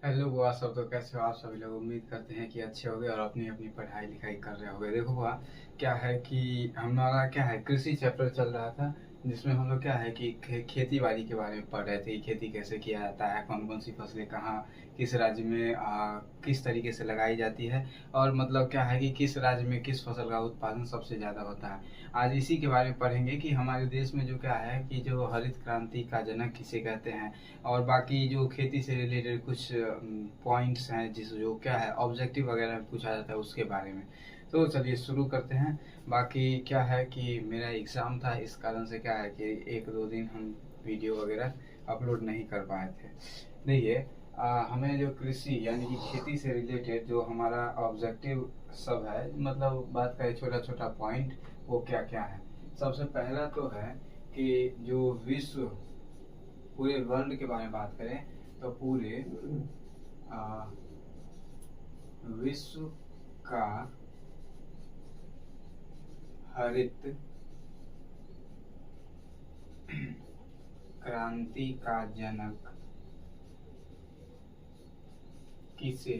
Hello बुआ सब, तो कैसे हो आप सभी लोग। उम्मीद करते हैं कि अच्छे होंगे और अपनी अपनी पढ़ाई लिखाई कर रहे होंगे। देखो बुआ, क्या है कि हमारा क्या है कृषि चैप्टर चल रहा था, जिसमें हम लोग क्या है कि खेती बाड़ी के बारे में पढ़ रहे थे। खेती कैसे किया जाता है, कौन कौन सी फसलें कहाँ किस राज्य में किस तरीके से लगाई जाती है, और मतलब क्या है कि किस राज्य में किस फसल का उत्पादन सबसे ज़्यादा होता है। आज इसी के बारे में पढ़ेंगे कि हमारे देश में जो क्या है कि जो हरित क्रांति का जनक किसे कहते हैं, और बाकी जो खेती से रिलेटेड कुछ पॉइंट्स हैं जिस जो क्या है ऑब्जेक्टिव वगैरह में पूछा जाता है उसके बारे में। तो चलिए शुरू करते हैं। बाकी क्या है कि मेरा एग्ज़ाम था, इस कारण से क्या है कि एक दो दिन हम वीडियो वगैरह अपलोड नहीं कर पाए थे। देखिए, हमें जो कृषि यानी कि खेती से रिलेटेड जो हमारा ऑब्जेक्टिव सब है, मतलब बात करें छोटा छोटा पॉइंट, वो क्या क्या है। सबसे पहला तो है कि जो विश्व पूरे वर्ल्ड के बारे में बात करें तो पूरे आ, विश्व का हरित क्रांति का जनक किसे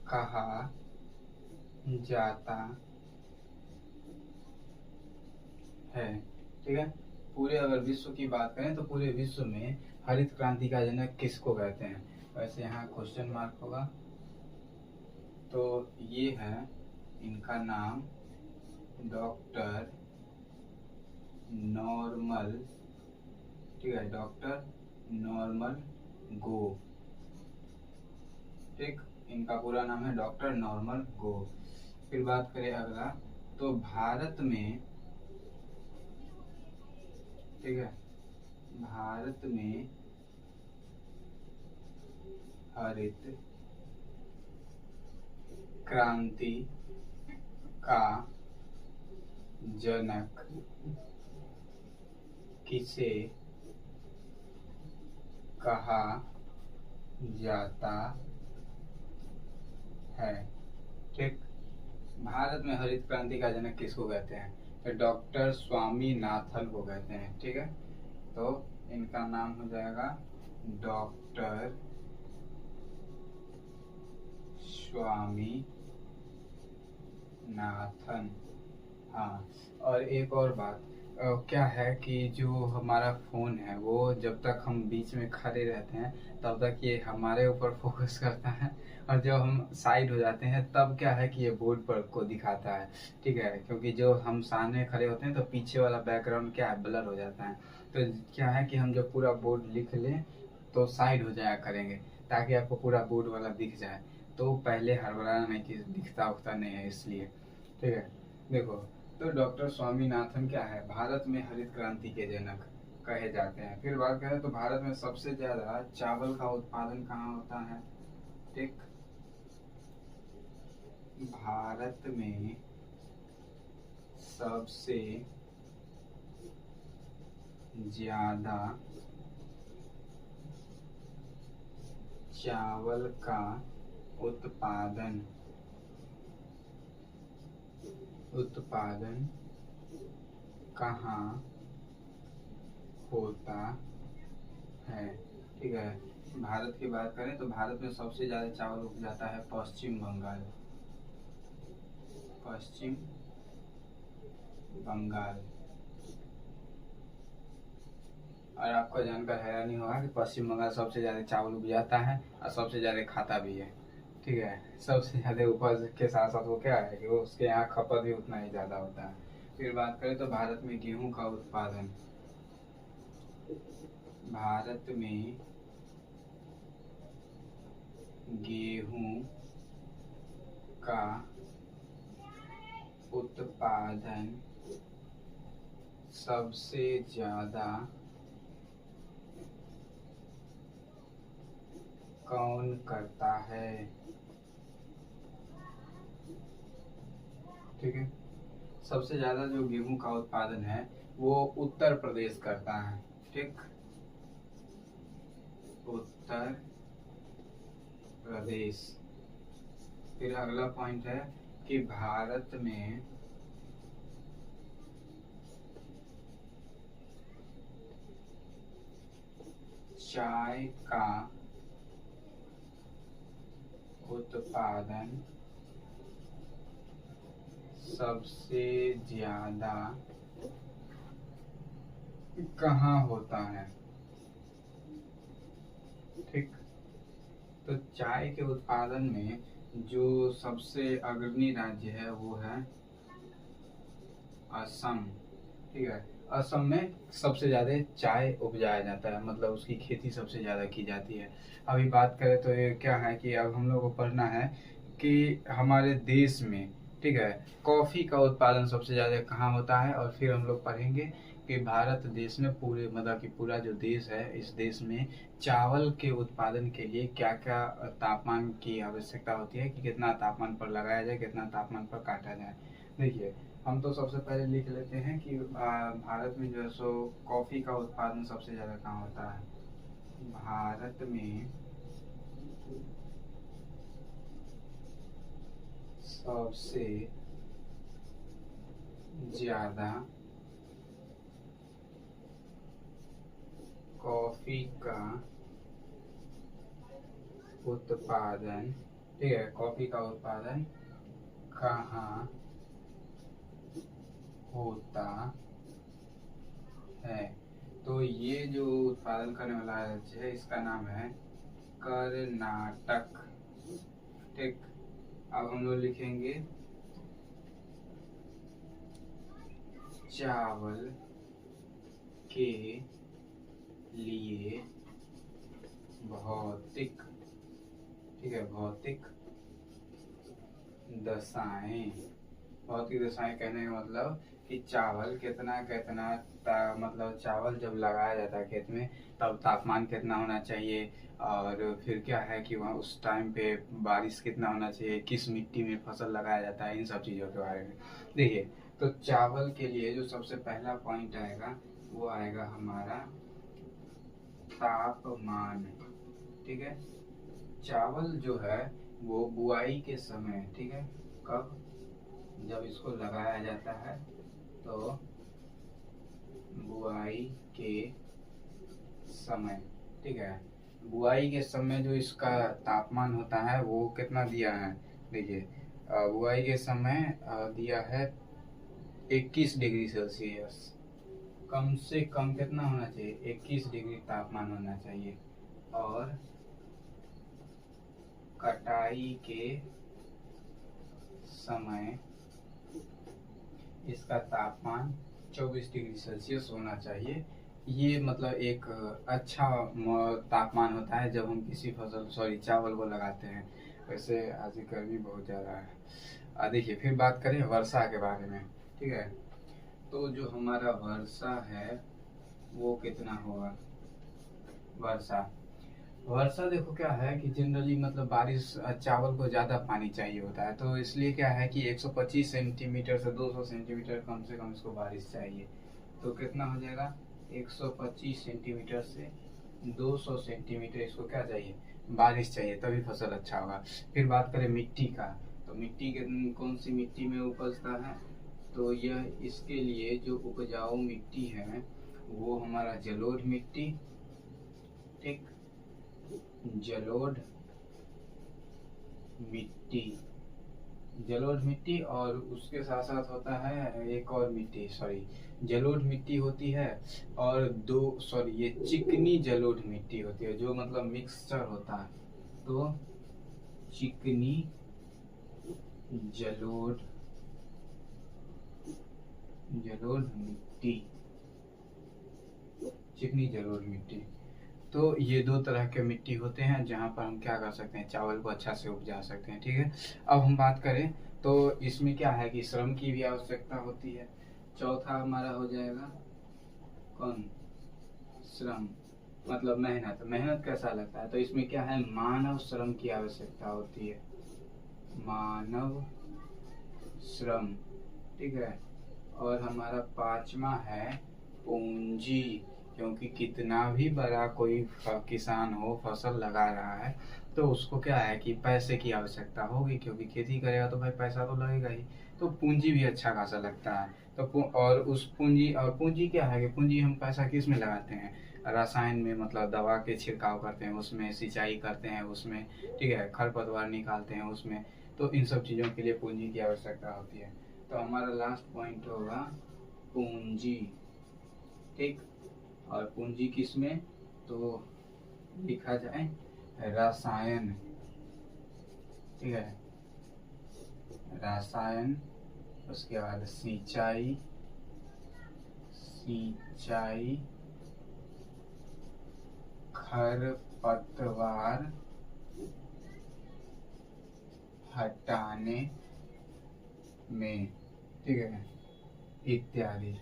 कहा जाता है। ठीक है, पूरे अगर विश्व की बात करें तो पूरे विश्व में हरित क्रांति का जनक किसको कहते हैं। वैसे यहाँ क्वेश्चन मार्क होगा, तो ये है इनका नाम, डॉक्टर नॉर्मल। ठीक है, डॉक्टर नॉर्मल गो। ठीक, इनका पूरा नाम है डॉक्टर नॉर्मल गो। फिर बात करें अगला, तो भारत में, ठीक है, भारत में हरित क्रांति का जनक किसे कहा जाता है। ठीक, भारत में हरित क्रांति का जनक किसको कहते हैं, तो डॉक्टर स्वामीनाथन को कहते हैं। ठीक है, तो इनका नाम हो जाएगा डॉक्टर स्वामीनाथन। हाँ, और एक और बात, क्या है कि जो हमारा फ़ोन है वो जब तक हम बीच में खड़े रहते हैं तब तक ये हमारे ऊपर फोकस करता है, और जब हम साइड हो जाते हैं तब क्या है कि ये बोर्ड पर को दिखाता है। ठीक है, क्योंकि जो हम सामने खड़े होते हैं तो पीछे वाला बैकग्राउंड क्या है, ब्लर हो जाता है। तो क्या है कि हम जब पूरा बोर्ड लिख लें तो साइड हो जाया करेंगे, ताकि आपको पूरा बोर्ड वाला दिख जाए। तो पहले हड़बड़ाना नहीं कि दिखता उखता नहीं है, इसलिए। ठीक है, देखो, तो डॉक्टर स्वामीनाथन क्या है, भारत में हरित क्रांति के जनक कहे जाते हैं। फिर बात करें तो भारत में सबसे ज्यादा चावल का उत्पादन कहाँ होता है। ठीक, भारत में सबसे ज्यादा चावल का उत्पादन उत्पादन कहाँ होता है। ठीक है, भारत की बात करें तो भारत में सबसे ज़्यादा चावल उपजाता है पश्चिम बंगाल। पश्चिम बंगाल। और आपको जानकर हैरानी होगा कि पश्चिम बंगाल सबसे ज़्यादा चावल उपजाता है और सबसे ज़्यादा खाता भी है। ठीक है, सबसे ज़्यादा उपज के साथ साथ वो क्या है कि वो उसके यहाँ खपत भी उतना ही ज़्यादा होता है। फिर बात करें तो भारत में गेहूं का उत्पादन, भारत में गेहूं का उत्पादन सबसे ज़्यादा कौन करता है। ठीक है, सबसे ज़्यादा जो गेहूं का उत्पादन है वो उत्तर प्रदेश करता है। ठीक, उत्तर प्रदेश। फिर अगला पॉइंट है कि भारत में चाय का उत्पादन सबसे ज्यादा कहाँ होता है। ठीक, तो चाय के उत्पादन में जो सबसे अग्रणी राज्य है वो है असम। ठीक है, असम में सबसे ज़्यादा चाय उपजाया जाता है, मतलब उसकी खेती सबसे ज़्यादा की जाती है। अभी बात करें तो ये क्या है कि अब हम लोग को पढ़ना है कि हमारे देश में, ठीक है, कॉफ़ी का उत्पादन सबसे ज़्यादा कहाँ होता है, और फिर हम लोग पढ़ेंगे कि भारत देश में पूरे मतलब कि पूरा जो देश है, इस देश में चावल के उत्पादन के लिए क्या क्या तापमान की आवश्यकता होती है, कि कितना तापमान पर लगाया जाए, कितना तापमान पर काटा जाए। देखिए, हम तो सबसे पहले लिख लेते हैं कि भारत में जो है सो कॉफ़ी का उत्पादन सबसे ज़्यादा कहाँ होता है। भारत में सबसे ज़्यादा कॉफ़ी का उत्पादन, ठीक है, कॉफ़ी का उत्पादन कहाँ होता है। तो ये जो उत्पादन करने वाला राज्य है इसका नाम है कर्नाटक। ठीक, अब हम लोग लिखेंगे चावल के लिए भौतिक, ठीक है, भौतिक दशाएं। भौतिक दशाएं कहने का मतलब कि चावल कितना कितना मतलब चावल जब लगाया जाता है खेत में तब तापमान कितना होना चाहिए, और फिर क्या है कि वहाँ उस टाइम पे बारिश कितना होना चाहिए, किस मिट्टी में फसल लगाया जाता है, इन सब चीज़ों के बारे में। देखिए, तो चावल के लिए जो सबसे पहला पॉइंट आएगा वो आएगा हमारा तापमान। ठीक है, चावल जो है वो बुआई के समय, ठीक है, कब, जब इसको लगाया जाता है तो बुआई के समय, ठीक है, बुआई के समय जो इसका तापमान होता है वो कितना दिया है। देखिए, बुआई के समय दिया है 21 डिग्री सेल्सियस। कम से कम कितना होना चाहिए, 21 डिग्री तापमान होना चाहिए। और कटाई के समय इसका तापमान 24 डिग्री सेल्सियस होना चाहिए। ये मतलब एक अच्छा तापमान होता है जब हम किसी चावल को लगाते हैं। वैसे आज गर्मी बहुत ज़्यादा है। देखिए, फिर बात करें वर्षा के बारे में। ठीक है, तो जो हमारा वर्षा है वो कितना होगा। वर्षा देखो क्या है कि जनरली मतलब बारिश, चावल को ज़्यादा पानी चाहिए होता है, तो इसलिए क्या है कि 125 सेंटीमीटर से 200 सेंटीमीटर कम से कम इसको बारिश चाहिए। तो कितना हो जाएगा, 125 सेंटीमीटर से 200 सेंटीमीटर इसको क्या चाहिए, बारिश चाहिए, तभी फसल अच्छा होगा। फिर बात करें मिट्टी का, तो मिट्टी के कौन सी मिट्टी में उपजता है, तो यह इसके लिए जो उपजाऊ मिट्टी है वो हमारा जलोढ़ मिट्टी, ठीक, जलोढ़ मिट्टी और उसके साथ साथ होता है एक और मिट्टी, जलोढ़ मिट्टी होती है, और ये चिकनी जलोढ़ मिट्टी होती है, जो मतलब मिक्सचर होता है। तो चिकनी जलोढ़ मिट्टी, तो ये दो तरह के मिट्टी होते हैं जहाँ पर हम क्या कर सकते हैं, चावल को अच्छा से उपजा सकते हैं। ठीक है, अब हम बात करें तो इसमें क्या है कि श्रम की भी आवश्यकता होती है। चौथा हमारा हो जाएगा कौन, श्रम, मतलब मेहनत कैसा लगता है, तो इसमें क्या है, मानव श्रम की आवश्यकता होती है, मानव श्रम। ठीक है, और हमारा पांचवा है पूंजी, क्योंकि कितना भी बड़ा कोई किसान हो फसल लगा रहा है तो उसको क्या है कि पैसे की आवश्यकता होगी, क्योंकि खेती करेगा तो भाई पैसा तो लगेगा ही। तो पूंजी भी अच्छा खासा लगता है। तो और उस पूंजी क्या है कि पूंजी हम पैसा किस में लगाते हैं, रसायन में, मतलब दवा के छिड़काव करते हैं उसमें, सिंचाई करते हैं उसमें, ठीक है, खरपतवार निकालते हैं उसमें। तो इन सब चीज़ों के लिए पूंजी की आवश्यकता होती है। तो हमारा लास्ट पॉइंट होगा पूंजी, ठीक। और पूंजी किस में, तो लिखा जाए रसायन, ठीक है, रसायन। उसके बाद सिंचाई, खरपतवार हटाने में, ठीक है, इत्यादि।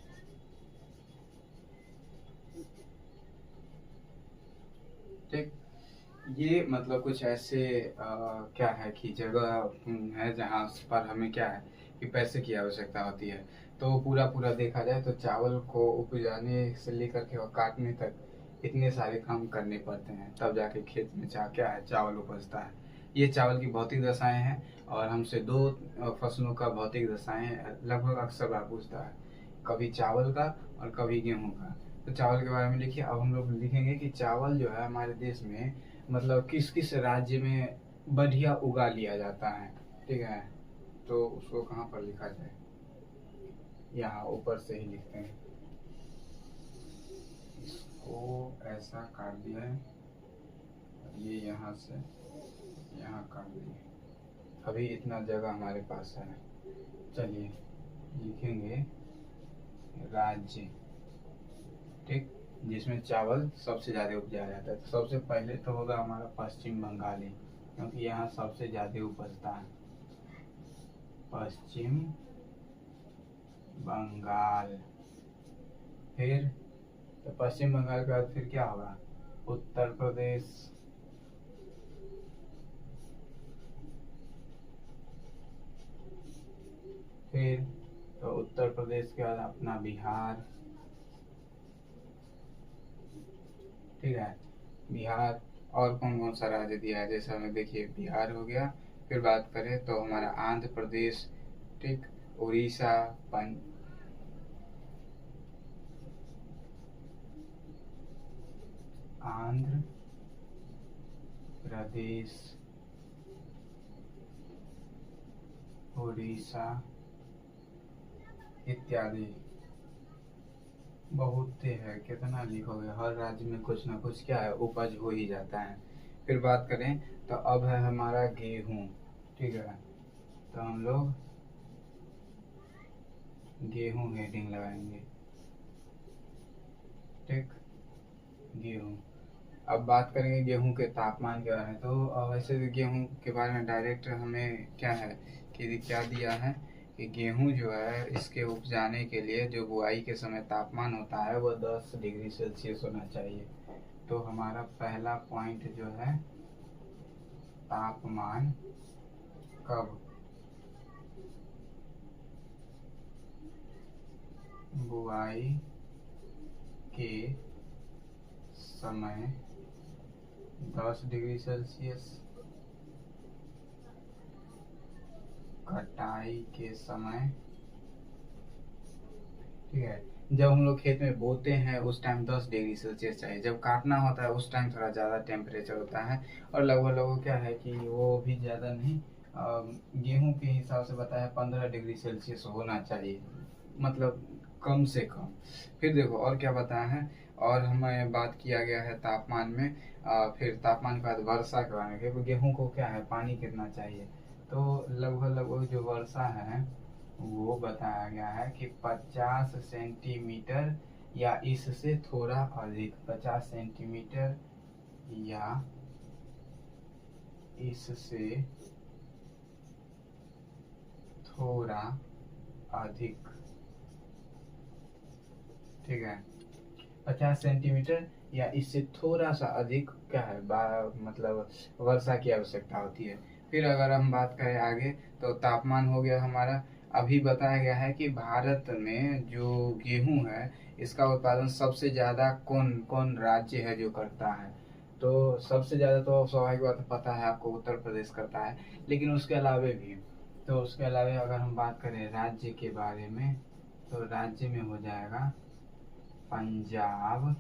ठीक, ये मतलब कुछ ऐसे क्या है कि जगह है जहाँ पर हमें क्या है कि पैसे की आवश्यकता होती है। तो पूरा पूरा देखा जाए तो चावल को उपजाने से लेकर के और काटने तक इतने सारे काम करने पड़ते हैं, तब जाके खेत में क्या है, चावल उपजता है। ये चावल की भौतिक दशाएं हैं, और हमसे दो फसलों का भौतिक दशाएं लगभग अक्सर बार पूछता है, कभी चावल का और कभी गेहूं का। तो चावल के बारे में लिखिए। अब हम लोग लिखेंगे कि चावल जो है हमारे देश में मतलब किस किस राज्य में बढ़िया उगा लिया जाता है, ठीक है। तो उसको कहाँ पर लिखा जाए, यहाँ ऊपर से ही लिखते हैं, इसको ऐसा काट दिया है, और ये यहाँ से यहाँ काट दिए। अभी इतना जगह हमारे पास है, चलिए लिखेंगे राज्य, ठीक, जिसमें चावल सबसे ज़्यादा उपजाया जाता है। तो सबसे पहले तो होगा हमारा पश्चिम बंगाल ही, क्योंकि यहाँ सबसे ज़्यादा उपजता है, पश्चिम बंगाल। फिर तो पश्चिम बंगाल के बाद फिर क्या होगा, उत्तर प्रदेश, फिर तो उत्तर प्रदेश के बाद अपना बिहार, ठीक है, बिहार। और कौन कौन सा राज्य दिया है, जैसे हमें देखिए बिहार हो गया। फिर बात करें तो हमारा आंध्र प्रदेश, ठीक, उड़ीसा, आंध्र प्रदेश, उड़ीसा इत्यादि। बहुत है, कितना लिखोगे, हर राज्य में कुछ ना कुछ क्या है, उपज हो ही जाता है। फिर बात करें तो अब है हमारा गेहूं, ठीक है। तो हम लोग गेहूं हेडिंग लगाएंगे, ठीक, गेहूं। अब बात करेंगे गेहूं के तापमान के बारे में। तो वैसे गेहूं के बारे में डायरेक्ट हमें क्या है कि क्या दिया है कि गेहूं जो है इसके उपजाने के लिए जो बुआई के समय तापमान होता है वो 10 डिग्री सेल्सियस होना चाहिए। तो हमारा पहला पॉइंट जो है तापमान, कब, बुआई के समय 10 डिग्री सेल्सियस, कटाई के समय, ठीक है, जब हम लोग खेत में बोते हैं उस टाइम 10 डिग्री सेल्सियस चाहिए, जब काटना होता है उस टाइम थोड़ा ज़्यादा टेम्परेचर होता है। और लगभग क्या है कि वो भी ज़्यादा नहीं, गेहूं के हिसाब से बताया 15 डिग्री सेल्सियस होना चाहिए, मतलब कम से कम। फिर देखो और क्या बताया है, और हमें बात किया गया है तापमान में। फिर तापमान के बाद वर्षा के बारे में, गेहूं को क्या है पानी कितना चाहिए। तो लगभग जो वर्षा है वो बताया गया है कि 50 सेंटीमीटर या इससे थोड़ा अधिक, 50 सेंटीमीटर या इससे थोड़ा अधिक, ठीक है, 50 सेंटीमीटर या इससे थोड़ा सा अधिक क्या है, मतलब वर्षा की आवश्यकता होती है। फिर अगर हम बात करें आगे तो तापमान हो गया हमारा। अभी बताया गया है कि भारत में जो गेहूं है इसका उत्पादन सबसे ज़्यादा कौन कौन राज्य है जो करता है। तो सबसे ज़्यादा तो स्वाभाविक बात पता है आपको, उत्तर प्रदेश करता है। लेकिन उसके अलावे भी तो उसके अलावा अगर हम बात करें राज्य के बारे में, तो राज्य में हो जाएगा पंजाब,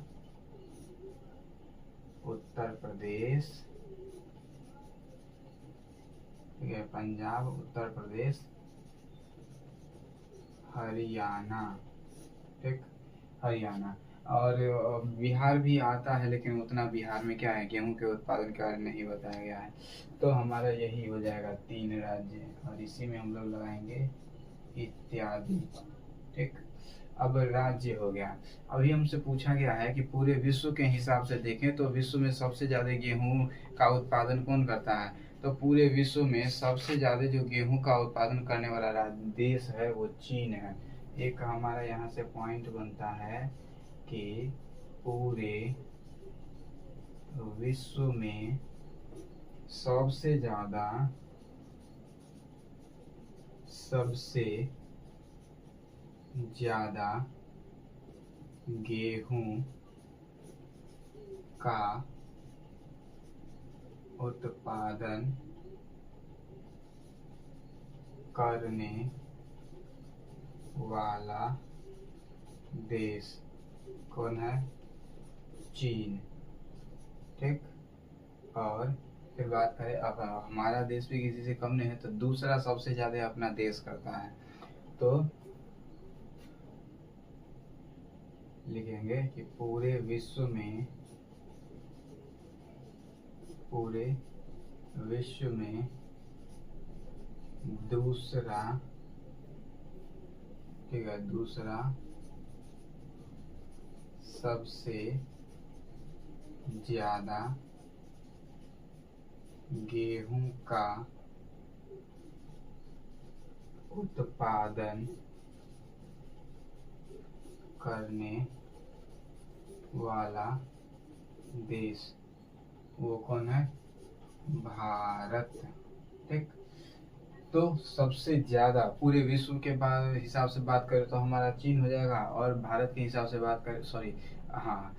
उत्तर प्रदेश, ठीक है, पंजाब, उत्तर प्रदेश, हरियाणा, ठीक, हरियाणा। और बिहार भी आता है, लेकिन उतना बिहार में क्या है, गेहूं के उत्पादन के बारे में नहीं बताया गया है। तो हमारा यही हो जाएगा 3 राज्य, और इसी में हम लोग लगाएंगे इत्यादि, ठीक। अब राज्य हो गया। अभी हमसे पूछा गया है कि पूरे विश्व के हिसाब से देखें तो विश्व में सबसे ज्यादा गेहूं का उत्पादन कौन करता है। तो पूरे विश्व में सबसे ज्यादा जो गेहूं का उत्पादन करने वाला देश है वो चीन है। एक हमारा यहाँ से पॉइंट बनता है कि पूरे विश्व में सबसे ज्यादा गेहूं का उत्पादन करने वाला देश कौन है, चीन, ठीक। और फिर बात करें, अब हमारा देश भी किसी से कम नहीं है, तो दूसरा सबसे ज्यादा अपना देश करता है। तो लिखेंगे कि पूरे विश्व में दूसरा, ठीक है, दूसरा सबसे ज्यादा गेहूं का उत्पादन करने वाला देश वो कौन है, भारत, ठीक। तो सबसे ज्यादा पूरे विश्व के हिसाब से बात करें तो हमारा चीन हो जाएगा, और भारत के हिसाब से बात करें, सॉरी, हाँ,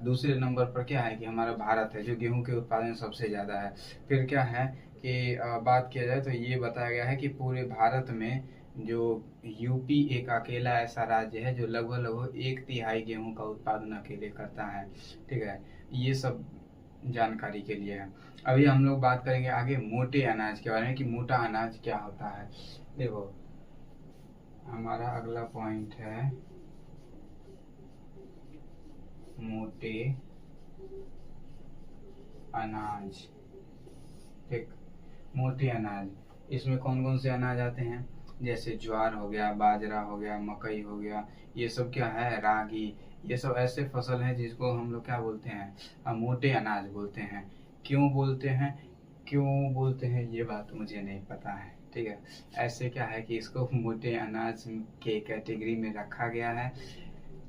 दूसरे नंबर पर क्या है कि हमारा भारत है जो गेहूं के उत्पादन सबसे ज्यादा है। फिर क्या है कि बात किया जाए तो ये बताया गया है कि पूरे भारत में जो यूपी एक अकेला ऐसा राज्य है जो लगभग 1/3 गेहूं का उत्पादन अकेले करता है, ठीक है। ये सब जानकारी के लिए है। अभी हम लोग बात करेंगे आगे मोटे अनाज के बारे में कि मोटा अनाज क्या होता है। देखो हमारा अगला पॉइंट है मोटे अनाज, ठीक। मोटे अनाज, इसमें कौन कौन से अनाज आते हैं, जैसे ज्वार हो गया, बाजरा हो गया, मकई हो गया, ये सब क्या है, रागी, ये सब ऐसे फसल हैं जिसको हम लोग क्या बोलते हैं, मोटे अनाज बोलते हैं। क्यों बोलते हैं ये बात मुझे नहीं पता है, ठीक है। ऐसे क्या है कि इसको मोटे अनाज के कैटेगरी में रखा गया है,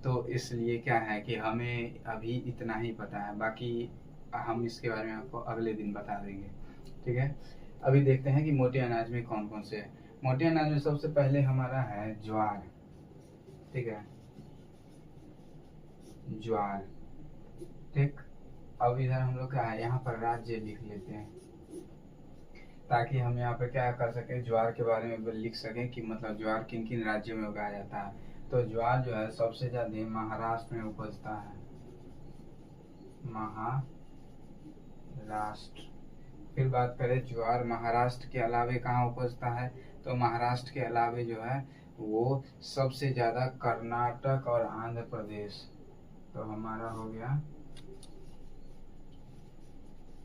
तो इसलिए क्या है कि हमें अभी इतना ही पता है, बाकी हम इसके बारे में आपको अगले दिन बता देंगे, ठीक है। अभी देखते हैं कि मोटे अनाज में कौन कौन से है। मोटे अनाज में सबसे पहले हमारा है ज्वार, ठीक है, ज्वार, ठीक। अब इधर हम लोग क्या है, यहाँ पर राज्य लिख लेते हैं ताकि हम यहाँ पर क्या कर सके, ज्वार के बारे में लिख सकें कि मतलब ज्वार किन किन राज्यों में उगाया जाता है। तो ज्वार जो है सबसे ज्यादा महाराष्ट्र में उपजता है, महाराष्ट्र। फिर बात करें ज्वार महाराष्ट्र के अलावे कहाँ उपजता है, तो महाराष्ट्र के अलावे जो है वो सबसे ज्यादा कर्नाटक और आंध्र प्रदेश। तो हमारा हो गया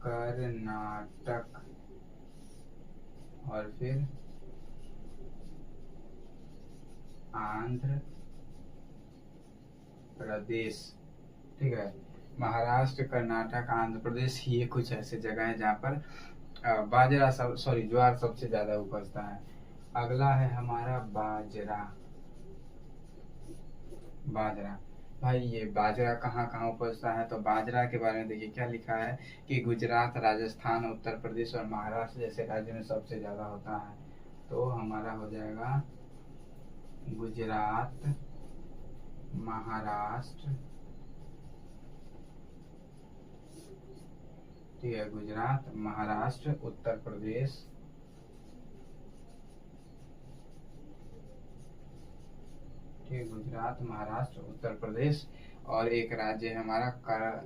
कर्नाटक और फिर आंध्र प्रदेश, ठीक है। महाराष्ट्र, कर्नाटक, आंध्र प्रदेश, ये कुछ ऐसे जगह है जहाँ पर बाजरा ज्वार सबसे ज्यादा उपजता है। अगला है हमारा बाजरा। भाई ये बाजरा कहाँ कहाँ उपजता है, तो बाजरा के बारे में देखिए क्या लिखा है कि गुजरात, राजस्थान, उत्तर प्रदेश और महाराष्ट्र जैसे राज्य में सबसे ज्यादा होता है। तो हमारा हो जाएगा गुजरात, महाराष्ट्र, ठीक है, गुजरात, महाराष्ट्र, उत्तर प्रदेश ठीक है, गुजरात, महाराष्ट्र, उत्तर प्रदेश, और एक राज्य है हमारा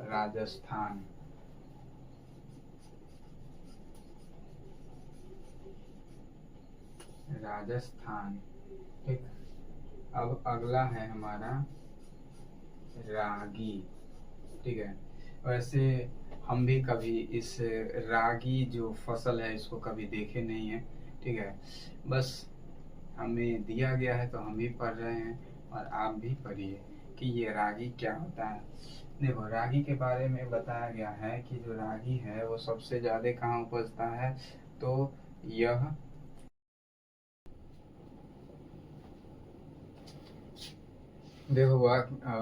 राजस्थान। राजस्थान। ठीक। अब अगला है हमारा रागी। ठीक है। वैसे हम भी कभी इस रागी जो फसल है इसको कभी देखे नहीं है। ठीक है। बस हमें दिया गया है तो हम भी पढ़ रहे हैं, और आप भी पढ़िए कि ये रागी क्या होता है। देखो, रागी के बारे में बताया गया है कि जो रागी है वो सबसे ज्यादा कहाँ उपजता है, तो यह देखो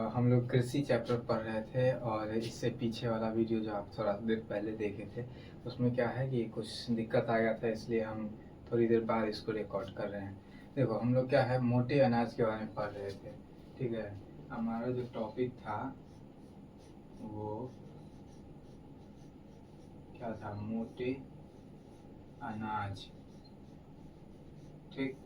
हम लोग कृषि चैप्टर पढ़ रहे थे, और इससे पीछे वाला वीडियो जो आप थोड़ा देर पहले देखे थे उसमें क्या है कि कुछ दिक्कत आ गया था, इसलिए हम थोड़ी देर बाद इसको रिकॉर्ड कर रहे हैं। देखो, हम लोग क्या है मोटे अनाज के बारे में पढ़ रहे थे। ठीक है। हमारा जो टॉपिक था वो क्या था, मोटे अनाज। ठीक।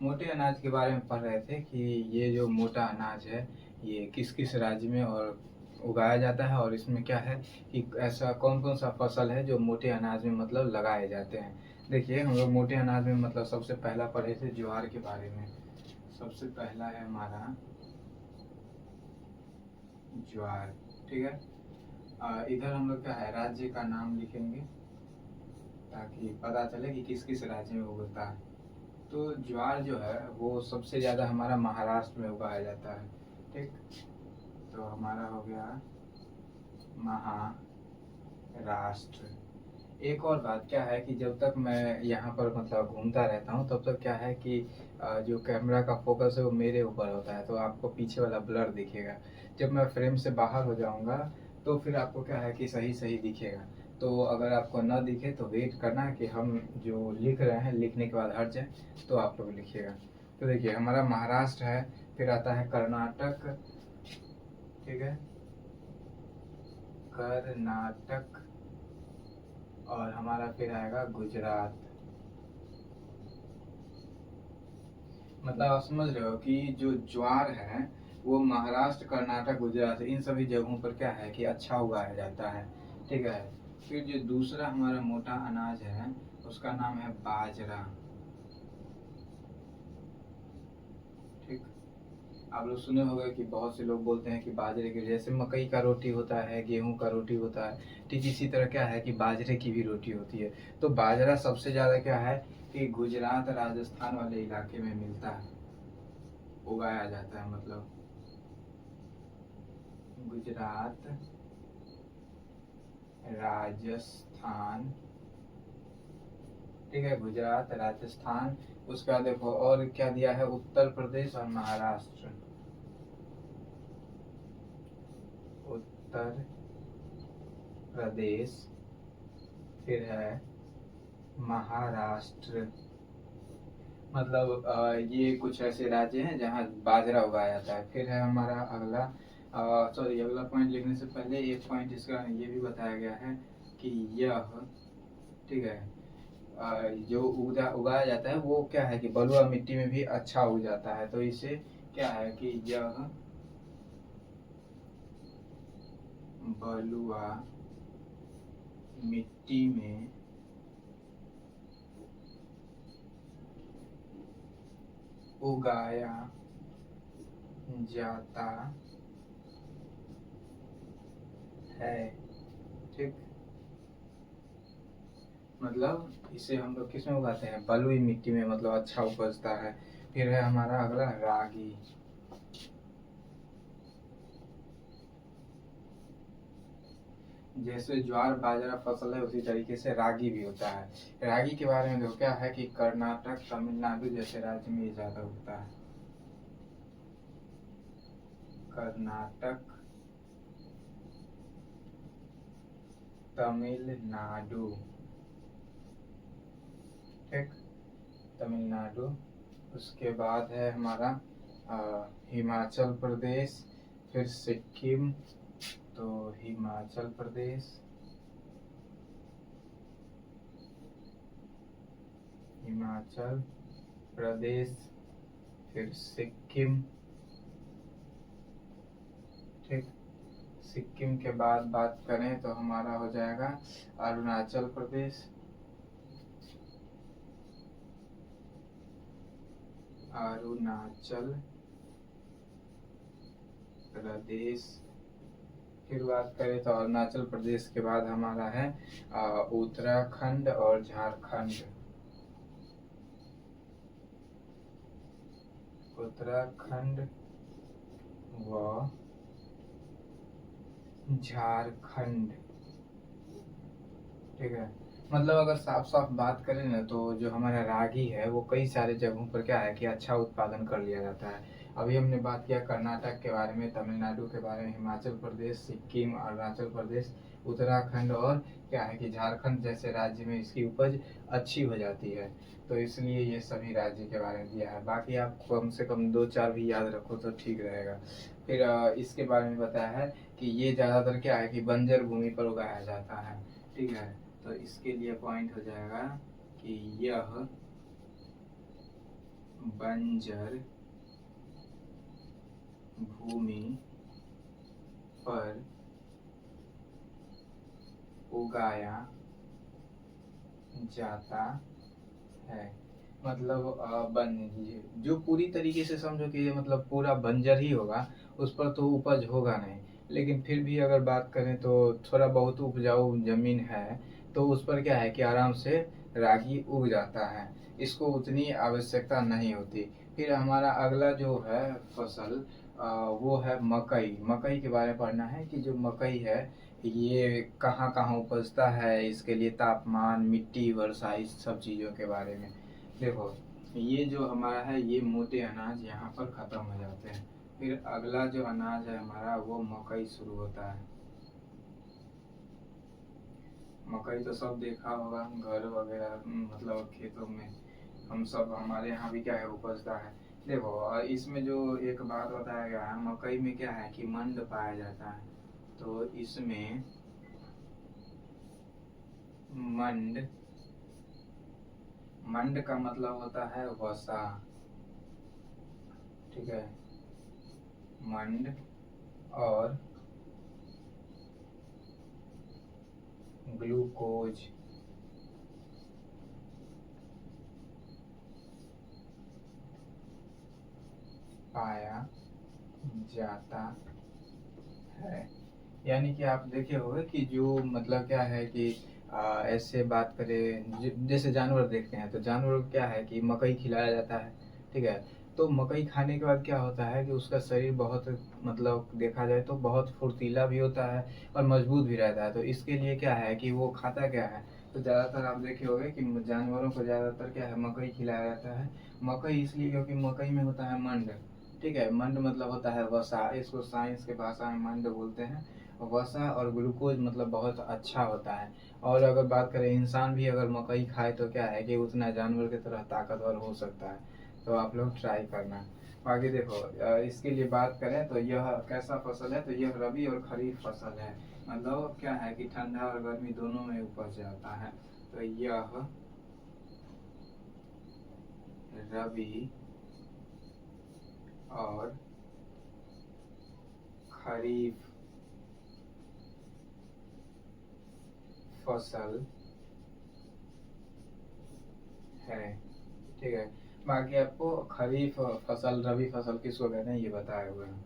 मोटे अनाज के बारे में पढ़ रहे थे कि ये जो मोटा अनाज है ये किस किस राज्य में और उगाया जाता है, और इसमें क्या है कि ऐसा कौन कौन सा फसल है जो मोटे अनाज में मतलब लगाए जाते हैं। देखिए, हम लोग मोटे अनाज में मतलब सबसे पहला पढ़े थे ज्वार के बारे में। सबसे पहला है हमारा ज्वार। ठीक है। इधर हम लोग क्या है राज्य का नाम लिखेंगे ताकि पता चले कि किस किस राज्य में उगता है। तो ज्वार जो है वो सबसे ज़्यादा हमारा महाराष्ट्र में उगाया जाता है। ठीक। तो हमारा हो गया महाराष्ट्र। एक और बात क्या है कि जब तक मैं यहाँ पर मतलब घूमता रहता हूँ तब तक क्या है कि जो कैमरा का फोकस है वो मेरे ऊपर होता है, तो आपको पीछे वाला ब्लर दिखेगा। जब मैं फ्रेम से बाहर हो जाऊँगा तो फिर आपको क्या है कि सही सही दिखेगा। तो अगर आपको न दिखे तो वेट करना कि हम जो लिख रहे हैं लिखने के बाद हट जाए तो आप लोग लिखिएगा। तो देखिए, हमारा महाराष्ट्र है, फिर आता है कर्नाटक। ठीक है, कर्नाटक, और हमारा फिर आएगा गुजरात। मतलब आप समझ रहे हो कि जो ज्वार है वो महाराष्ट्र, कर्नाटक, गुजरात इन सभी जगहों पर क्या है कि अच्छा उगाया जाता है। ठीक है। फिर जो दूसरा हमारा मोटा अनाज है उसका नाम है बाजरा। ठीक। आप लोग सुने होंगे कि बहुत से लोग बोलते हैं कि बाजरे के जैसे मकई का रोटी होता है, गेहूं का रोटी होता है, ठीक इसी तरह क्या है कि बाजरे की भी रोटी होती है। तो बाजरा सबसे ज्यादा क्या है कि गुजरात, राजस्थान वाले इलाके में मिलता है, उगाया जाता है। मतलब गुजरात, राजस्थान। ठीक है, गुजरात, राजस्थान। उसका देखो और क्या दिया है, उत्तर प्रदेश और महाराष्ट्र। उत्तर प्रदेश, फिर है महाराष्ट्र। मतलब ये कुछ ऐसे राज्य हैं जहाँ बाजरा उगाया जाता है। फिर है हमारा अगला, सॉरी, अगला पॉइंट लिखने से पहले एक पॉइंट इसका ये भी बताया गया है कि यह, ठीक है, जो उगाया जाता है वो क्या है कि बलुआ मिट्टी में भी अच्छा उग जाता है। तो इसे क्या है कि यह बलुआ मिट्टी में उगाया जाता है। ठीक। मतलब इसे हम लोग किस में उगाते हैं, बलुई मिट्टी में, मतलब अच्छा उपजता है। फिर है हमारा अगला रागी। जैसे ज्वार बाजरा फसल है उसी तरीके से रागी भी होता है। रागी के बारे में देखो क्या है कि कर्नाटक, तमिलनाडु जैसे राज्य में ये ज्यादा उगता है। कर्नाटक, तमिलनाडु। ठीक। तमिलनाडु। उसके बाद है हमारा हिमाचल प्रदेश, फिर सिक्किम। तो हिमाचल प्रदेश, हिमाचल प्रदेश, फिर सिक्किम, ठीक। सिक्किम के बाद बात करें तो हमारा हो जाएगा अरुणाचल प्रदेश, अरुणाचल प्रदेश। फिर बात करें तो अरुणाचल प्रदेश के बाद हमारा है उत्तराखंड और झारखंड, उत्तराखंड व झारखंड, ठीक है। मतलब अगर साफ साफ बात करें ना तो जो हमारा रागी है वो कई सारे जगहों पर क्या है कि अच्छा उत्पादन कर लिया जाता है। अभी हमने बात किया कर्नाटक के बारे में, तमिलनाडु के बारे में, हिमाचल प्रदेश, सिक्किम, अरुणाचल प्रदेश, उत्तराखंड और क्या है कि झारखंड जैसे राज्य में इसकी उपज अच्छी हो जाती है। तो इसलिए ये सभी राज्य के बारे में दिया है। बाकी आप कम से कम 2-4 भी याद रखो तो ठीक रहेगा। फिर इसके बारे में बताया है कि ये ज़्यादातर क्या है कि बंजर भूमि पर उगाया जाता है, ठीक है। तो इसके लिए पॉइंट हो जाएगा कि यह बंजर भूमि पर उगाया जाता है। मतलब जो पूरी तरीके से समझो कि ये मतलब पूरा बंजर ही होगा, उस पर तो उपज होगा नहीं। लेकिन फिर भी अगर बात करें तो थोड़ा बहुत उपजाऊ जमीन है तो उस पर क्या है कि आराम से रागी उग जाता है, इसको उतनी आवश्यकता नहीं होती। फिर हमारा अगला जो है फसल वो है मकई। मकई के बारे में पढ़ना है कि जो मकई है ये कहाँ कहाँ उपजता है, इसके लिए तापमान, मिट्टी, वर्षा, इस सब चीज़ों के बारे में। देखो ये जो हमारा है ये मोटे अनाज यहाँ पर ख़त्म हो जाते हैं। फिर अगला जो अनाज है हमारा वो मकई शुरू होता है। मकई तो सब देखा होगा घर वगैरह, मतलब खेतों में हम सब, हमारे यहाँ भी क्या है उपजता है। देखो इसमें जो एक बात बताया गया है, मकई में क्या है कि मंड पाया जाता है। तो इसमें मंड, मंड का मतलब होता है वसा, ठीक है। मंड और ग्लूकोज पाया जाता है। यानी कि आप देखे होंगे कि जो मतलब क्या है कि ऐसे बात करें जैसे जानवर देखते हैं तो जानवर को क्या है कि मकई खिलाया जाता है, ठीक है। तो मकई खाने के बाद क्या होता है कि उसका शरीर बहुत, मतलब देखा जाए तो बहुत फुर्तीला भी होता है और मजबूत भी रहता है। तो इसके लिए क्या है कि वो खाता क्या है, तो ज़्यादातर आप देखे होंगे कि जानवरों को ज़्यादातर क्या है मकई खिलाया जाता है। मकई इसलिए क्योंकि मकई में होता है मंड, ठीक है। मंड मतलब होता है वसा, इसको साइंस के भाषा में मंड बोलते हैं। वसा और ग्लूकोज मतलब बहुत अच्छा होता है। और अगर बात करें इंसान भी अगर मकई खाए तो क्या है कि उतना जानवर की तरह ताकतवर हो सकता है। तो आप लोग ट्राई करना। बाकी देखो इसके लिए बात करें तो यह कैसा फसल है, तो यह रबी और खरीफ फसल है। मतलब क्या है कि ठंडा और गर्मी दोनों में उपज जाता है। तो यह रबी और खरीफ फसल है, ठीक है। बाकी आपको खरीफ फसल, रबी फसल किसको कहते हैं ये बताए हुए हैं।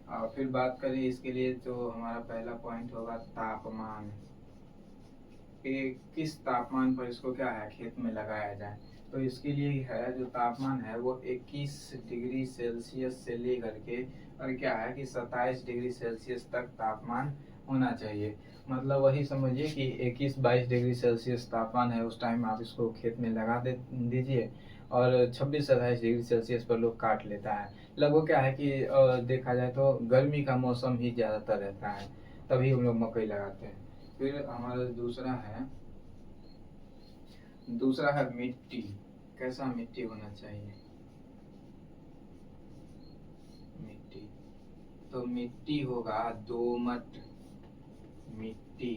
और फिर बात करें इसके लिए तो हमारा पहला पॉइंट होगा तापमान, कि किस तापमान पर इसको क्या है खेत में लगाया जाए। तो इसके लिए है जो तापमान है वो 21 डिग्री सेल्सियस से लेकर के और क्या है कि 27 डिग्री सेल्सियस तक तापमान होना चाहिए। मतलब वही समझिए कि 21-22 डिग्री सेल्सियस तापमान है उस टाइम आप इसको खेत में लगा दे दीजिए, और 26-27 डिग्री सेल्सियस पर लोग काट लेता है। लगभग क्या है कि देखा जाए तो गर्मी का मौसम ही ज़्यादातर रहता है, तभी हम लोग मकई लगाते हैं। फिर हमारा दूसरा है मिट्टी। कैसा मिट्टी होना चाहिए, मिट्टी। तो मिट्टी होगा दोमट मिट्टी।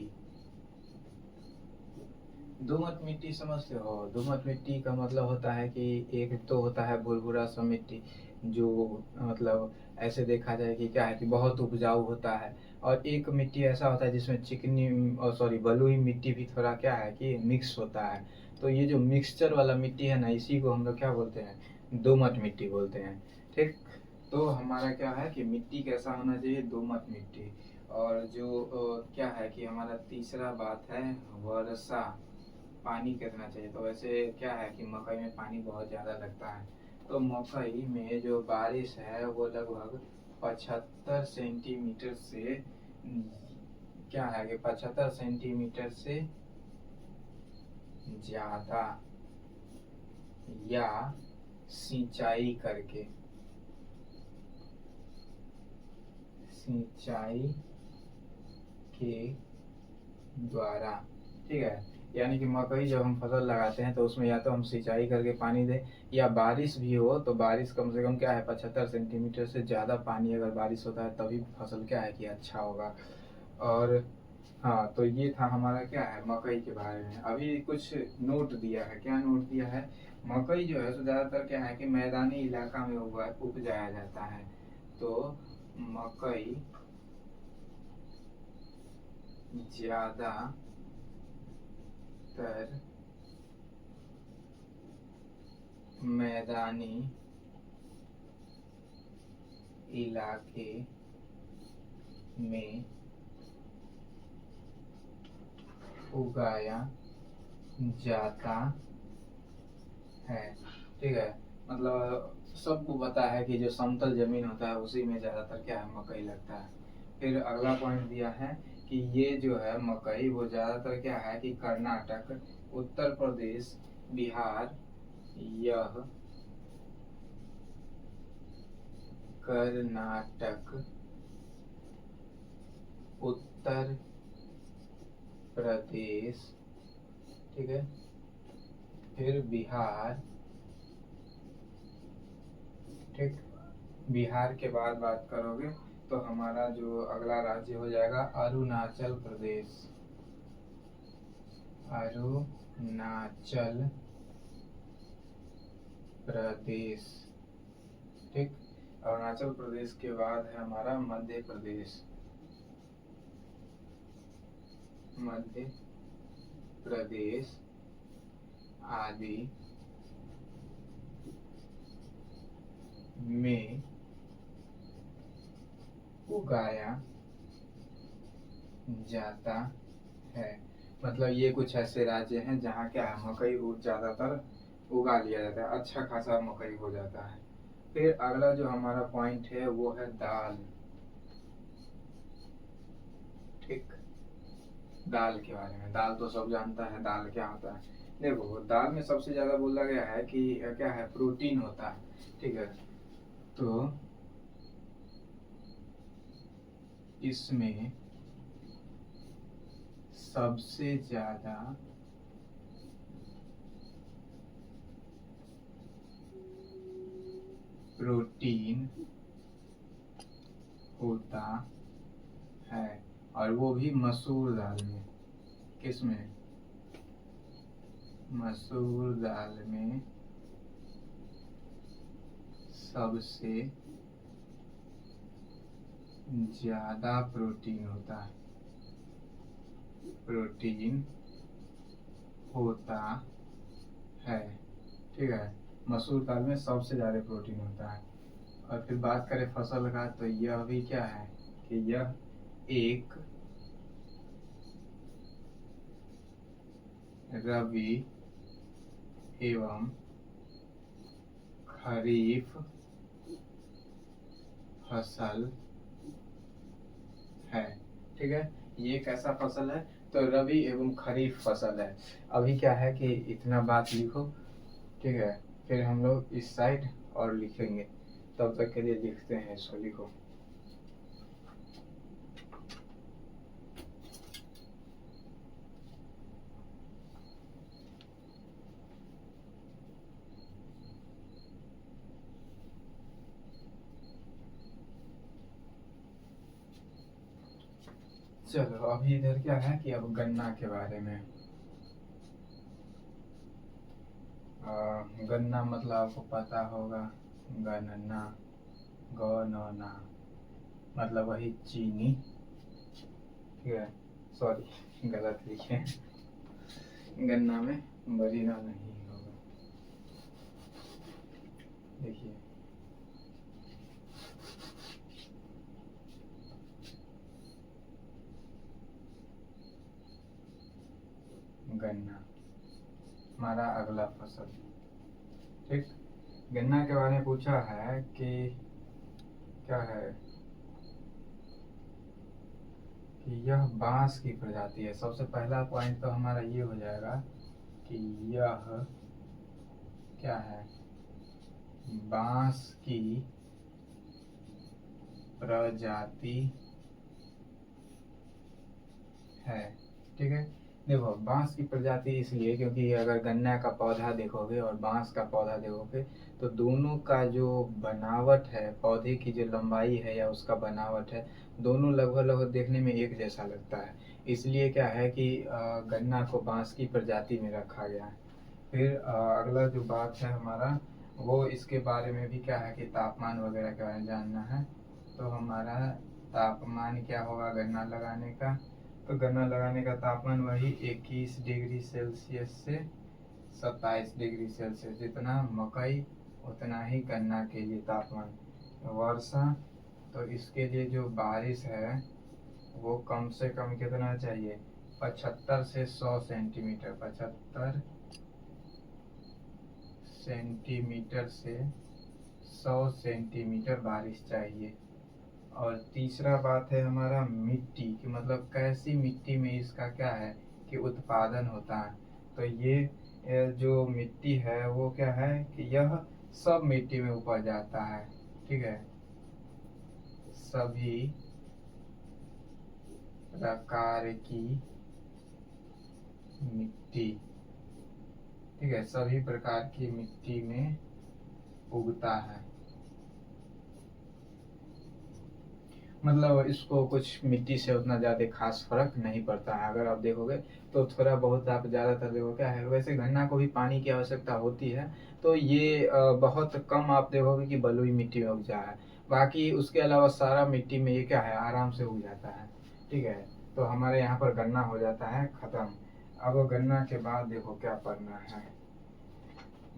दोमट मिट्टी समझते हो? दोमट मिट्टी का मतलब होता है कि एक तो होता है भुरभुरा सा मिट्टी, जो मतलब ऐसे देखा जाए कि क्या है कि बहुत उपजाऊ होता है, और एक मिट्टी ऐसा होता है जिसमें चिकनी और सॉरी बलुई मिट्टी भी थोड़ा क्या है कि मिक्स होता है। तो ये जो मिक्सचर वाला मिट्टी है ना, इसी को हम लोग क्या बोलते हैं, दोमट मिट्टी बोलते हैं। ठीक। तो हमारा क्या है कि मिट्टी कैसा होना चाहिए, दोमट मिट्टी। और जो क्या है कि हमारा तीसरा बात है वर्षा, पानी कितना चाहिए। तो वैसे क्या है कि मकई में पानी बहुत ज़्यादा लगता है, तो मकई में जो बारिश है वो लगभग 75 सेंटीमीटर से क्या है कि 75 सेंटीमीटर से ज़्यादा या सिंचाई करके, सिंचाई के द्वारा, ठीक है। यानी कि मकई जब हम फसल लगाते हैं तो उसमें या तो हम सिंचाई करके पानी दें, या बारिश भी हो तो बारिश कम से कम क्या है 75 सेंटीमीटर से ज़्यादा पानी अगर बारिश होता है तभी फसल क्या है कि अच्छा होगा। और हाँ, तो ये था हमारा क्या है मकई के बारे में। अभी कुछ नोट दिया है, क्या नोट दिया है, मकई जो है तो ज़्यादातर क्या है कि मैदानी इलाका में उपजाया जाता है। तो मकई ज़्यादातर मैदानी इलाके में उगाया जाता है, ठीक है। मतलब सबको पता है कि जो समतल जमीन होता है उसी में ज़्यादातर क्या है मकई लगता है। फिर अगला पॉइंट दिया है कि ये जो है मकई वो ज़्यादातर क्या है कि कर्नाटक, उत्तर प्रदेश, बिहार, यह कर्नाटक, उत्तर प्रदेश, ठीक है, फिर बिहार, ठीक। बिहार के बाद बात करोगे तो हमारा जो अगला राज्य हो जाएगा अरुणाचल प्रदेश, अरुणाचल प्रदेश, ठीक। अरुणाचल प्रदेश के बाद है हमारा मध्य प्रदेश, मध्य प्रदेश आदि में उगाया जाता है। मतलब ये कुछ ऐसे राज्य हैं जहाँ क्या है मकई ज़्यादातर उगा लिया जाता है, अच्छा खासा मकई हो जाता है। फिर अगला जो हमारा पॉइंट है वो है दाल, ठीक। दाल के बारे में, दाल तो सब जानता है दाल क्या होता है। देखो दाल में सबसे ज्यादा बोला गया है कि क्या है प्रोटीन होता है, ठीक है। तो इसमें सबसे ज्यादा प्रोटीन होता है, और वो भी मसूर दाल में। किसमें? मसूर दाल में सबसे ज्यादा प्रोटीन होता है, प्रोटीन होता है, ठीक है। मसूर दाल में सबसे ज़्यादा प्रोटीन होता है। और फिर बात करें फसल का तो यह भी क्या है कि यह एक रबी एवं खरीफ फसल है, ठीक है। ये कैसा फसल है, तो रबी एवं खरीफ फसल है। अभी क्या है कि इतना बात लिखो, ठीक है। फिर हम लोग इस साइड और लिखेंगे, तब तक के लिए लिखते हैं इसको, लिखो। चलो अभी इधर क्या है कि अब गन्ना के बारे में, गन्ना मतलब आपको पता होगा, गन्ना, गौनौना मतलब वही चीनी, ठीक है। सॉरी गलत लिखे, गन्ना में बरीना नहीं होगा। देखिए गन्ना हमारा अगला फसल, ठीक। गन्ना के बारे में पूछा है कि क्या है कि यह बांस की प्रजाति है। सबसे पहला पॉइंट तो हमारा ये हो जाएगा कि यह क्या है, बांस की प्रजाति है, ठीक है। देखो बांस की प्रजाति इसलिए क्योंकि अगर गन्ना का पौधा देखोगे और बांस का पौधा देखोगे तो दोनों का जो बनावट है, पौधे की जो लंबाई है या उसका बनावट है, दोनों लगभग लगभग देखने में एक जैसा लगता है। इसलिए क्या है कि गन्ना को बांस की प्रजाति में रखा गया है। फिर अगला जो बात है हमारा वो इसके बारे में भी क्या है कि तापमान वगैरह के बारे में जानना है। तो हमारा तापमान क्या होगा गन्ना लगाने का, तो गन्ना लगाने का तापमान वही 21 डिग्री सेल्सियस से 27 डिग्री सेल्सियस, जितना मकई उतना ही गन्ना के लिए तापमान। वर्षा, तो इसके लिए जो बारिश है वो कम से कम कितना चाहिए, 75 से 100 सेंटीमीटर, 75 सेंटीमीटर से 100 सेंटीमीटर बारिश चाहिए। और तीसरा बात है हमारा मिट्टी की, मतलब कैसी मिट्टी में इसका क्या है कि उत्पादन होता है। तो ये जो मिट्टी है वो क्या है कि यह सब मिट्टी में उपज जाता है, ठीक है। सभी प्रकार की मिट्टी, ठीक है, सभी प्रकार की मिट्टी में उगता है। मतलब इसको कुछ मिट्टी से उतना ज़्यादा खास फर्क नहीं पड़ता है। अगर आप देखोगे तो थोड़ा बहुत आप ज़्यादातर देखो क्या है, वैसे गन्ना को भी पानी की आवश्यकता होती है, तो ये बहुत कम आप देखोगे कि बलुई मिट्टी में उपजा है। बाकी उसके अलावा सारा मिट्टी में ये क्या है आराम से उग जाता है, ठीक है। तो हमारे यहाँ पर गन्ना हो जाता है ख़त्म। अब गन्ना के बाद देखो क्या पढ़ना है,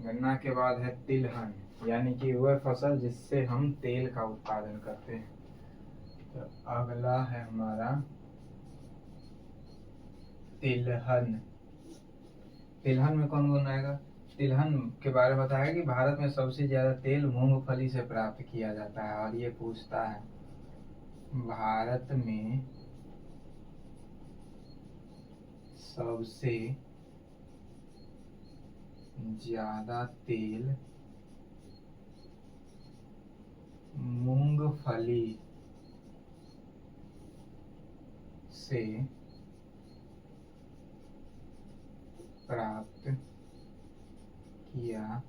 गन्ना के बाद है तिलहन, यानी कि वह फसल जिससे हम तेल का उत्पादन करते हैं। तो अगला है हमारा तिलहन। तिलहन में कौन कौन आएगा, तिलहन के बारे में बताया कि भारत में सबसे ज्यादा तेल मूंगफली से प्राप्त किया जाता है। और ये पूछता है भारत में सबसे ज्यादा तेल मूंगफली से प्राप्त किया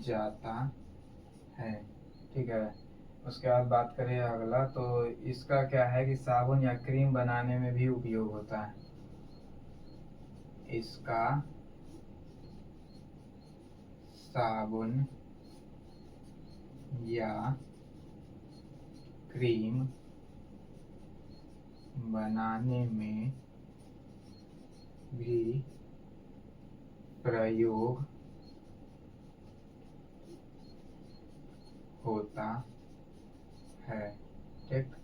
जाता है, ठीक है। उसके बाद बात करें अगला, तो इसका क्या है कि साबुन या क्रीम बनाने में भी उपयोग होता है। इसका साबुन या क्रीम बनाने में भी प्रयोग होता है, ठीक।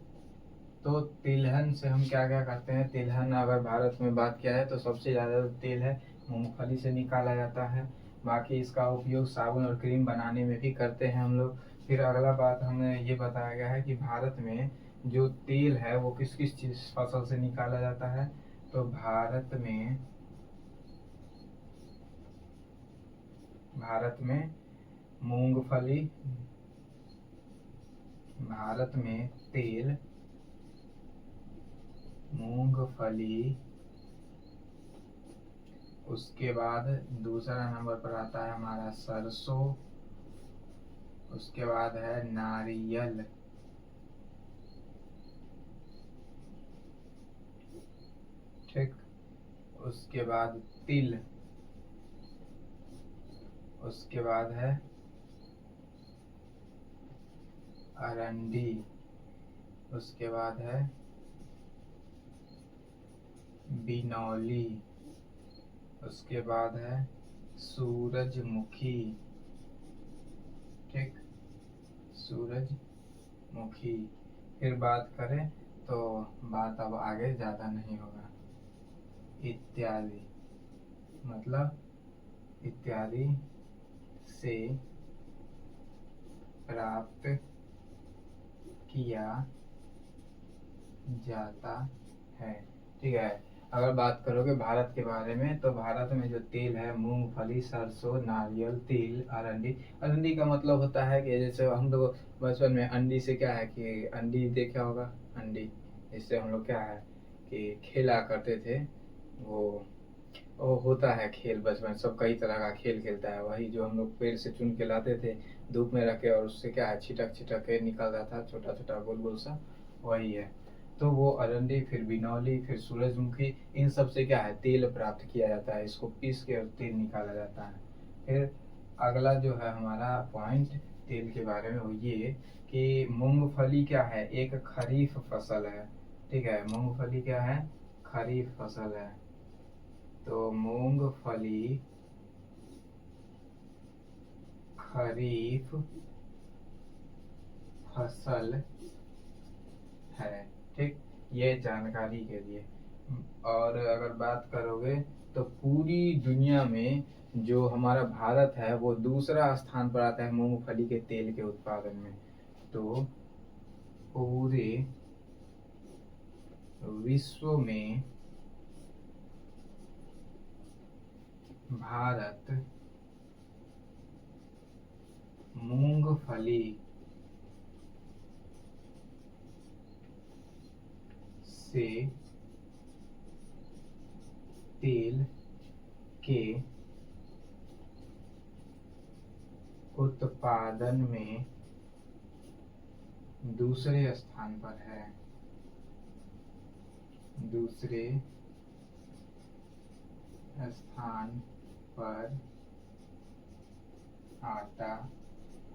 तो तिलहन से हम क्या क्या करते हैं, तिलहन अगर भारत में बात किया है तो सबसे ज़्यादा तेल है मूंगफली से निकाला जाता है। बाकी इसका उपयोग साबुन और क्रीम बनाने में भी करते हैं हम लोग। फिर अगला बात हमें ये बताया गया है कि भारत में जो तेल है वो किस किस चीज फसल से निकाला जाता है। तो भारत में मूंगफली, भारत में तेल मूंगफली, उसके बाद दूसरा नंबर पर आता है हमारा सरसों, उसके बाद है नारियल, ठीक। उसके बाद तिल, उसके बाद है अरंडी, उसके बाद है बिनौली, उसके बाद है सूरजमुखी। ठीक, सूरजमुखी। फिर बात करें तो बात अब आगे ज़्यादा नहीं होगा। इत्यादि, मतलब इत्यादि से प्राप्त किया जाता है। ठीक है। अगर बात करोगे भारत के बारे में तो भारत में जो तेल है मूंगफली, सरसों, नारियल तेल, अरंडी। अरंडी का मतलब होता है कि जैसे हम लोग बचपन में अंडी से क्या है कि अंडी देखा होगा, अंडी इससे हम लोग क्या है कि खेला करते थे। वो वो होता है खेल, बचपन सब कई तरह का खेल खेलता है, वही जो हम लोग पेड़ से चुन के लाते थे, धूप में रखे और उससे क्या है छिटक छिटक के निकल रहा था, छोटा छोटा गोल गोल सा, वही है। तो वो अरंडी, फिर बिनौली, फिर सूरजमुखी, इन सब से क्या है तेल प्राप्त किया जाता है, इसको पीस के और तेल निकाला जाता है। फिर अगला जो है हमारा पॉइंट तेल के बारे में वो ये कि मूंगफली क्या है, एक खरीफ फसल है। ठीक है, मूंगफली क्या है, खरीफ फसल है। तो मूंगफली खरीफ फसल है। ठीक, ये जानकारी के लिए। और अगर बात करोगे तो पूरी दुनिया में जो हमारा भारत है वो दूसरा स्थान पर आता है मूंगफली के तेल के उत्पादन में। तो पूरे विश्व में भारत मूंगफली से तेल के उत्पादन में दूसरे स्थान पर है, दूसरे स्थान पर आता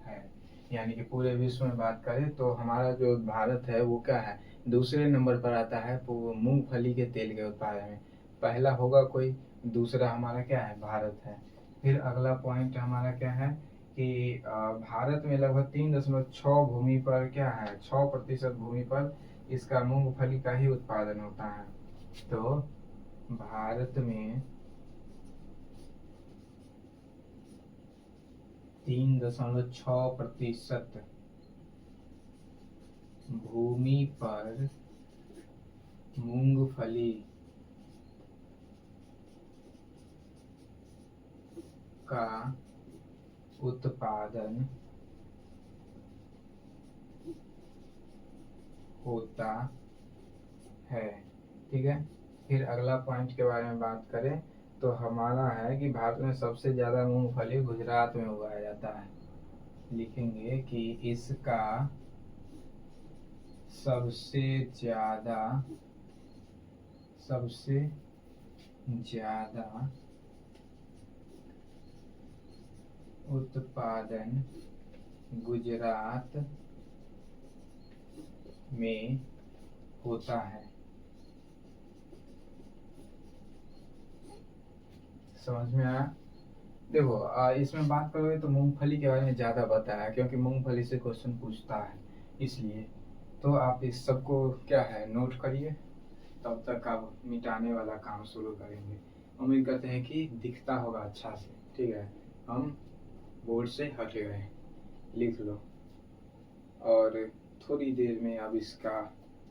है। यानी कि पूरे विश्व में बात करें तो हमारा जो भारत है वो क्या है, दूसरे नंबर पर आता है मूंगफली के तेल के उत्पादन में। पहला होगा कोई, दूसरा हमारा क्या है, भारत है। फिर अगला पॉइंट हमारा क्या है कि भारत में लगभग 3.6 भूमि पर क्या है, 6% भूमि पर इसका मूंगफली का ही उत्पादन होता है। तो भारत में 3.6% भूमि पर मूंगफली का उत्पादन होता है। ठीक है। फिर अगला पॉइंट के बारे में बात करें तो हमारा है कि भारत में सबसे ज्यादा मूंगफली गुजरात में उगाया जाता है। लिखेंगे कि इसका सबसे ज्यादा उत्पादन गुजरात में होता है। समझ में आया? देखो इसमें बात करोगे तो मूंगफली के बारे में ज्यादा बताया क्योंकि मूंगफली से क्वेश्चन पूछता है, इसलिए तो आप इस सबको क्या है नोट करिए, तब तक आप मिटाने वाला काम शुरू करेंगे। उम्मीद करते हैं कि दिखता होगा अच्छा से। ठीक है, हम बोर्ड से हट गए, लिख लो। और थोड़ी देर में अब इसका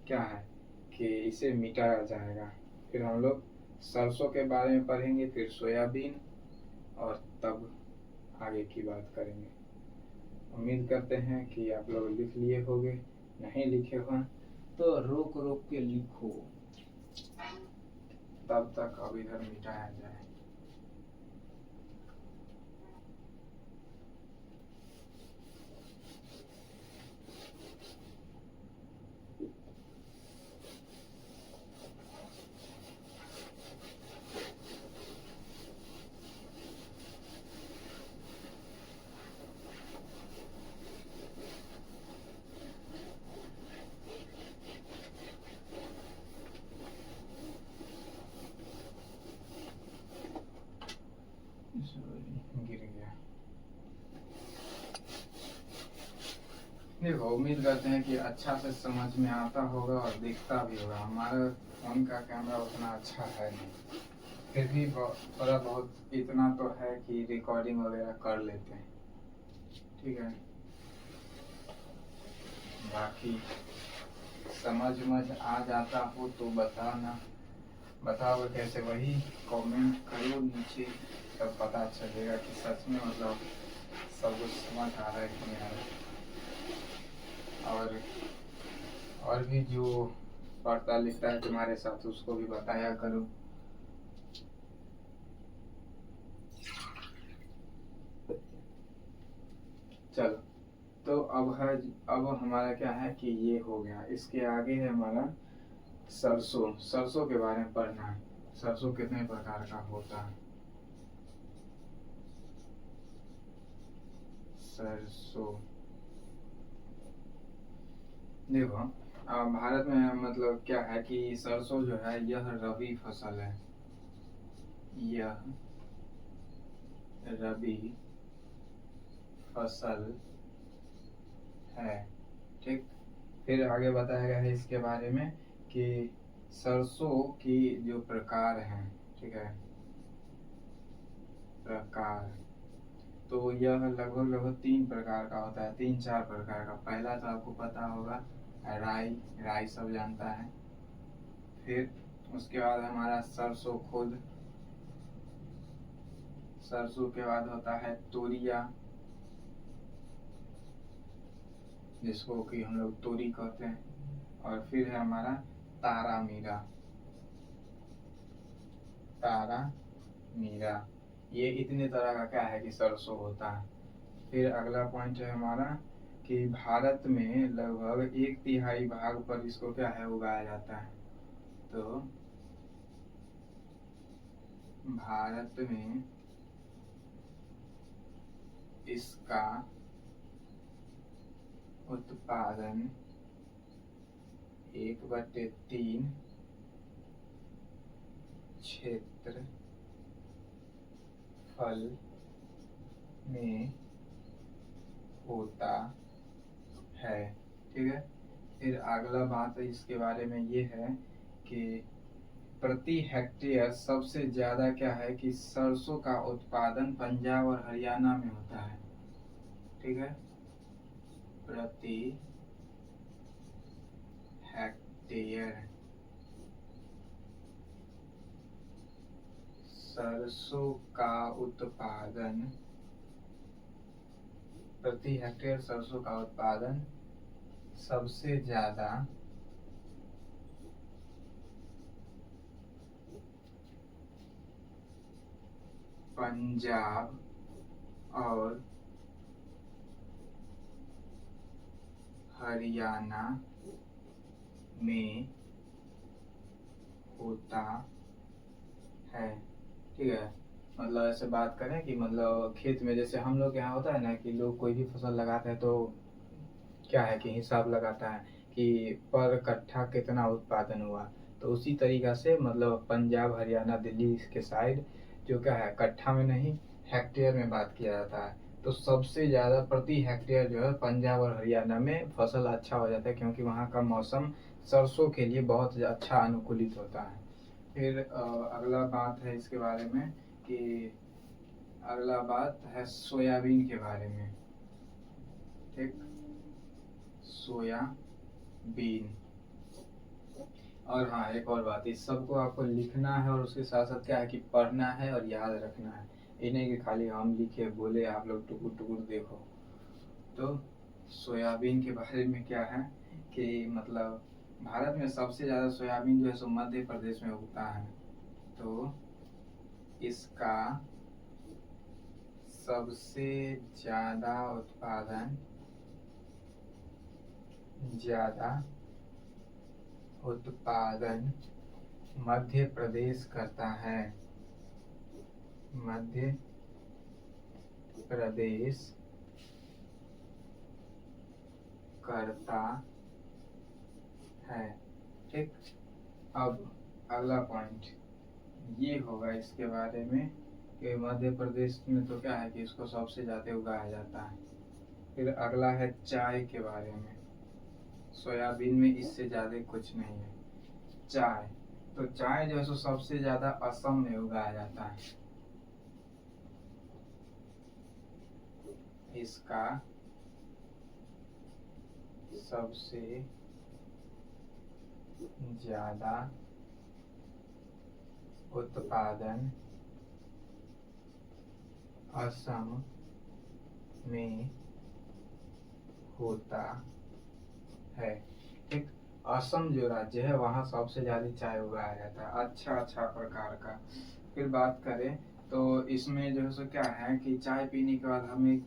क्या है कि इसे मिटाया जाएगा। फिर हम लोग सरसों के बारे में पढ़ेंगे, फिर सोयाबीन, और तब आगे की बात करेंगे। उम्मीद करते हैं कि आप लोग लिख लिए होंगे, नहीं लिखे हो तो रोक रोक के लिखो, तब तक अब इधर मिटाया जाए। देखो, उम्मीद करते हैं कि अच्छा से समझ में आता होगा और दिखता भी होगा। हमारा फ़ोन का कैमरा उतना अच्छा है नहीं, फिर भी थोड़ा बहुत इतना तो है कि रिकॉर्डिंग वगैरह कर लेते हैं। ठीक है, बाकी समझ आ जाता हो तो बताना, बताओ कैसे, वही कमेंट करो नीचे, तब पता चलेगा कि सच में मतलब सब कुछ समझ आ रहा है कि नहीं आ रहा है। और भी जो पढ़ता लिखता है तुम्हारे साथ उसको भी बताया करो। चलो, तो अब हमारा क्या है कि ये हो गया। इसके आगे है हमारा सरसों। सरसों के बारे में पढ़ना है। सरसों कितने प्रकार का होता है। सरसों देखो, भारत में मतलब क्या है कि सरसों जो है यह रबी फसल है। यह रबी फसल है। ठीक, फिर आगे बताया गया है इसके बारे में कि सरसों की जो प्रकार हैं, ठीक है, प्रकार, तो यह लगभग 3 प्रकार का होता है, 3-4 प्रकार का। पहला तो आपको पता होगा राई, राई सब जानता है। फिर उसके बाद हमारा सरसों खुद, सरसों के बाद होता है तोरिया, जिसको कि हम लोग तोरी कहते हैं। और फिर है हमारा तारा मीरा। तारा मीरा, ये इतने तरह का क्या है कि सरसों होता है। फिर अगला पॉइंट है हमारा कि भारत में लगभग 1/3 भाग पर इसको क्या है उगाया जाता है। तो भारत में इसका उत्पादन 1/3 क्षेत्र फल में होता है। ठीक है, फिर अगला बात इसके बारे में ये है कि प्रति हेक्टेयर सबसे ज्यादा क्या है कि सरसों का उत्पादन पंजाब और हरियाणा में होता है। ठीक है, प्रति हेक्टेयर सरसों का उत्पादन, प्रति हेक्टेयर सरसों का उत्पादन सबसे ज्यादा पंजाब और हरियाणा में होता है। ठीक है, मतलब ऐसे बात करें कि मतलब खेत में जैसे हम लोग यहाँ होता है ना कि लोग कोई भी फसल लगाते हैं तो क्या है कि हिसाब लगाता है कि पर कट्ठा कितना उत्पादन हुआ। तो उसी तरीका से मतलब पंजाब हरियाणा दिल्ली के साइड जो क्या है कट्ठा में नहीं हेक्टेयर में बात किया जाता है। तो सबसे ज़्यादा प्रति हेक्टेयर जो है पंजाब और हरियाणा में फसल अच्छा हो जाता है, क्योंकि वहाँ का मौसम सरसों के लिए बहुत अच्छा अनुकूलित होता है। फिर अगला बात है इसके बारे में कि अगला बात है सोयाबीन के बारे में। ठीक, सोयाबीन। और हाँ, एक और बात, इस सबको आपको लिखना है और उसके साथ साथ क्या है कि पढ़ना है और याद रखना है। ये नहीं कि खाली हम लिखे बोले आप लोग टुकुर टुकुर देखो। तो सोयाबीन के बारे में क्या है कि मतलब भारत में सबसे ज़्यादा सोयाबीन जो है सो मध्य प्रदेश में उगता है। तो इसका सबसे ज़्यादा उत्पादन मध्य प्रदेश करता है। मध्य प्रदेश करता है। ठीक, अब अगला पॉइंट ये होगा इसके बारे में कि मध्य प्रदेश में तो क्या है कि इसको सबसे ज़्यादा उगाया जाता है। फिर अगला है चाय के बारे में। सोयाबीन में इससे ज़्यादा कुछ नहीं है। चाय, तो चाय जो है सो सबसे ज़्यादा असम में उगाया जाता है। इसका सबसे ज़्यादा उत्पादन असम में होता है। ठीक, असम जो राज्य है वहाँ सबसे ज़्यादा चाय उगाया जाता है, अच्छा प्रकार का। फिर बात करें तो इसमें जो है सो क्या है कि चाय पीने के बाद हमें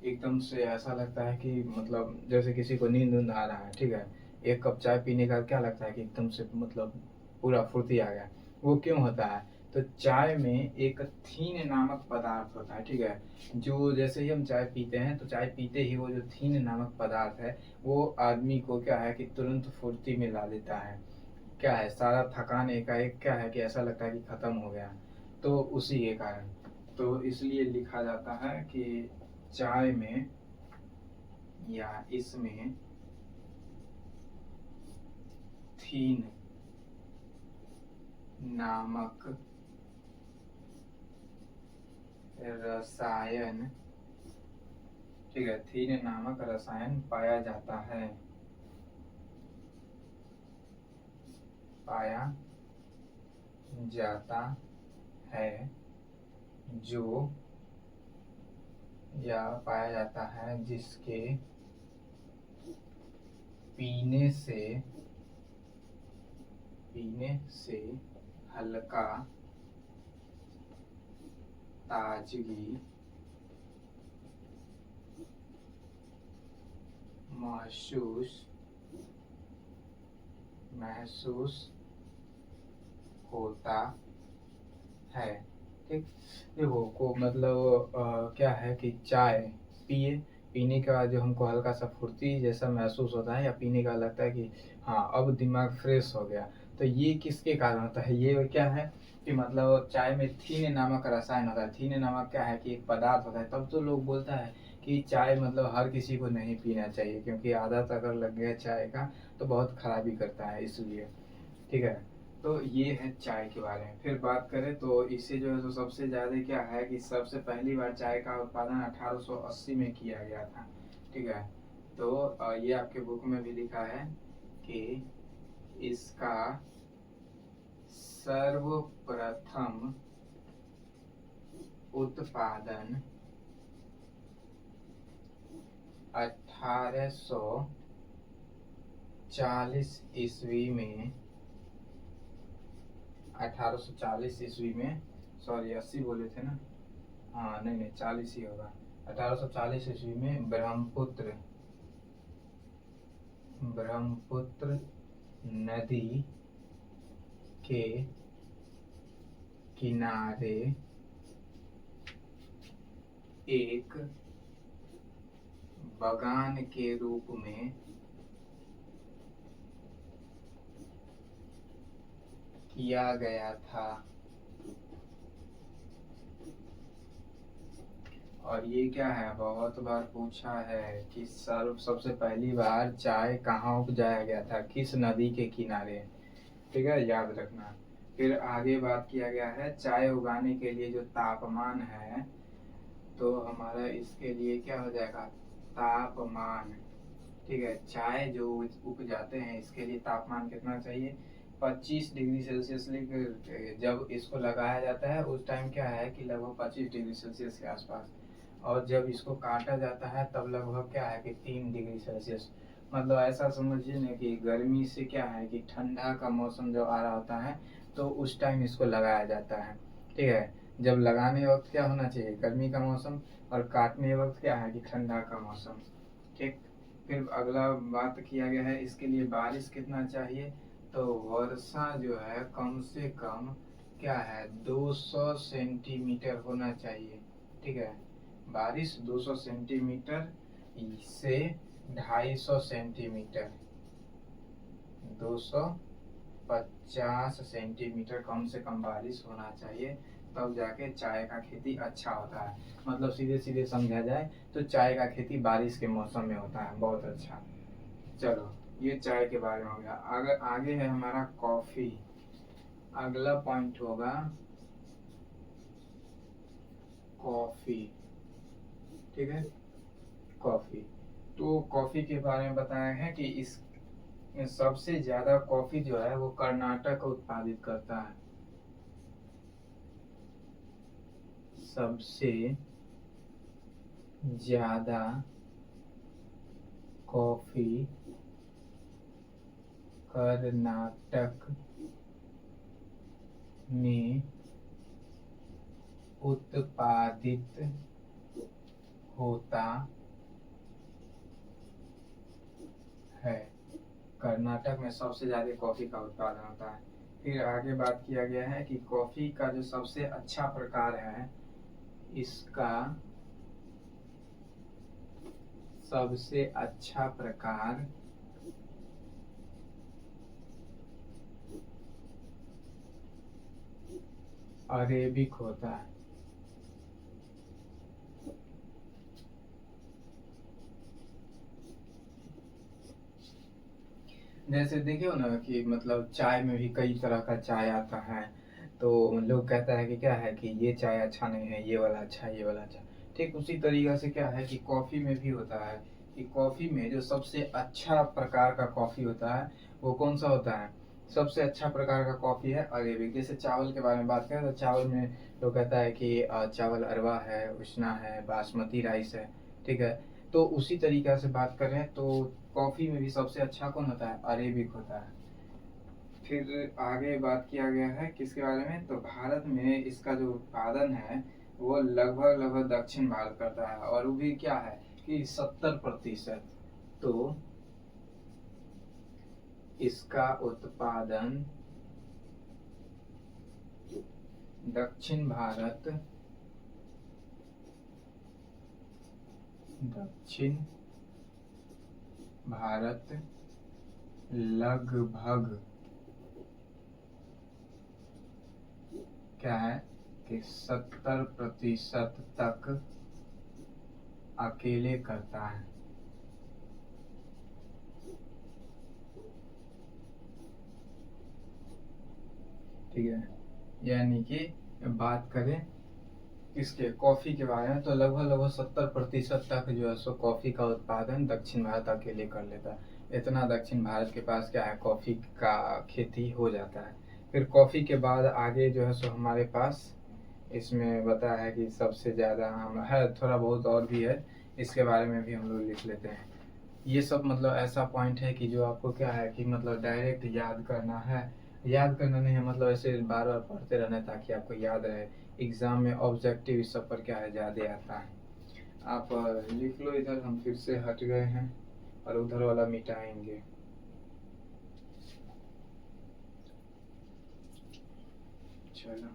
एकदम से ऐसा लगता है कि मतलब जैसे किसी को नींद आ रहा है, ठीक है, एक कप चाय पीने के बाद क्या लगता है कि एकदम से मतलब पूरा फुर्ती आ गया। वो क्यों होता है? तो चाय में एक थीन नामक पदार्थ होता है, ठीक है, जो जैसे ही हम चाय पीते हैं तो चाय पीते ही वो जो थीन नामक पदार्थ है वो आदमी को क्या है कि तुरंत फुर्ती में ला देता है। क्या है, सारा थकान एकाएक क्या है कि ऐसा लगता है कि खत्म हो गया। तो उसी के कारण तो इसलिए लिखा जाता है कि चाय में या इसमें थीन नामक रसायन, ठीक है, थीन नामक रसायन पाया जाता है, पाया जाता है जो या पाया जाता है जिसके पीने से हल्का ताजगी महसूस होता है। ठीक, देखो को मतलब क्या है कि चाय पीने के बाद जो हमको हल्का सा फुर्ती जैसा महसूस होता है या पीने का लगता है कि हाँ अब दिमाग फ्रेश हो गया। तो ये किसके कारण होता है? ये क्या है कि मतलब चाय में थीन नामक रसायन होता है। थीन नामक क्या है कि एक पदार्थ होता है। तब तो लोग बोलता है कि चाय मतलब हर किसी को नहीं पीना चाहिए, क्योंकि आदत अगर लग गया चाय का तो बहुत खराबी करता है, इसलिए। ठीक है, तो ये है चाय के बारे में। फिर बात करें तो इसे जो है तो सबसे ज़्यादा क्या है कि सबसे पहली बार चाय का उत्पादन 1880 में किया गया था। ठीक है, तो ये आपके बुक में भी लिखा है कि इसका सर्वप्रथम उत्पादन 1840 ईस्वी में 1840 ईस्वी में, सॉरी 80 बोले थे ना, हाँ नहीं 40 ही होगा। 1840 ईस्वी में ब्रह्मपुत्र नदी के किनारे एक बगान के रूप में किया गया था। और ये क्या है, बहुत बार पूछा है कि सबसे पहली बार चाय कहाँ उपजाया गया था, किस नदी के किनारे। ठीक है, याद रखना। फिर आगे बात किया गया है चाय उगाने के लिए जो तापमान है, तो हमारा इसके लिए क्या हो जाएगा, तापमान। ठीक है, चाय जो उपजाते हैं इसके लिए तापमान कितना चाहिए, 25 डिग्री सेल्सियस। जब इसको लगाया जाता है उस टाइम क्या है कि लगभग 25 डिग्री सेल्सियस के आसपास, और जब इसको काटा जाता है तब लगभग क्या है कि 3 डिग्री सेल्सियस। मतलब ऐसा समझिए ना कि गर्मी से क्या है कि ठंडा का मौसम जब आ रहा होता है तो उस टाइम इसको लगाया जाता है। ठीक है, जब लगाने वक्त क्या होना चाहिए, गर्मी का मौसम, और काटने वक्त क्या है कि ठंडा का मौसम। ठीक, फिर अगला बात किया गया है इसके लिए बारिश कितना चाहिए, तो वर्षा जो है कम से कम क्या है 200 सेंटीमीटर होना चाहिए। ठीक है, बारिश 200 सेंटीमीटर से 250 सेंटीमीटर, 250 सेंटीमीटर कम से कम बारिश होना चाहिए, तब जाके चाय का खेती अच्छा होता है। मतलब सीधे सीधे समझा जाए तो चाय का खेती बारिश के मौसम में होता है, बहुत अच्छा। चलो, ये चाय के बारे में हो गया। अगर आगे है हमारा कॉफी, अगला पॉइंट होगा कॉफी। ठीक है, कॉफी। तो कॉफी के बारे में बताया है कि इस सबसे ज्यादा कॉफी जो है वो कर्नाटक उत्पादित करता है। सबसे ज्यादा कॉफी कर्नाटक में उत्पादित होता है। कर्नाटक में सबसे ज्यादा कॉफी का उत्पादन होता है। फिर आगे बात किया गया है कि कॉफी का जो सबसे अच्छा प्रकार है, इसका सबसे अच्छा प्रकार अरेबिक होता है। जैसे देखियो ना कि मतलब चाय में भी कई तरह का चाय आता है, तो लोग कहता है कि क्या है कि ये चाय अच्छा नहीं है, ये वाला अच्छा है, ये वाला अच्छा। ठीक उसी तरीका से क्या है कि कॉफी में भी होता है कि कॉफी में जो सबसे अच्छा प्रकार का कॉफी होता है वो कौन सा होता है। सबसे अच्छा प्रकार का कॉफी है अरेबिक। जैसे चावल के बारे में बात करें तो चावल में लोग कहता है कि चावल अरवा है, उष्णा है, बासमती राइस है। ठीक है, तो उसी तरीका से बात करें तो कॉफी में भी सबसे अच्छा कौन होता है, अरेबिक होता है। फिर आगे बात किया गया है किसके बारे में, तो भारत में इसका जो उत्पादन है वो लगभग लगभग दक्षिण भारत करता है, और वो भी क्या है कि 70%। तो इसका उत्पादन दक्षिण भारत लगभग क्या है कि 70% तक अकेले करता है। ठीक है, यानी कि बात करें इसके कॉफी के बारे में तो लगभग लगभग 70% तक जो है सो कॉफी का उत्पादन दक्षिण भारत अकेले कर लेता है। इतना दक्षिण भारत के पास क्या है, कॉफी का खेती हो जाता है। फिर कॉफी के बाद आगे जो है सो हमारे पास इसमें बताया है कि सबसे ज्यादा हम है, थोड़ा बहुत और भी है, इसके बारे में भी हम लोग लिख लेते हैं। ये सब मतलब ऐसा पॉइंट है कि जो आपको क्या है कि मतलब डायरेक्ट याद करना है। याद करना नहीं है, मतलब ऐसे बार बार पढ़ते रहना है ताकि आपको याद रहे। एग्जाम में ऑब्जेक्टिव इस सब पर क्या है, ज्यादा आता है। आप लिख लो इधर, हम फिर से हट गए हैं और उधर वाला मिटाएंगे। चलो,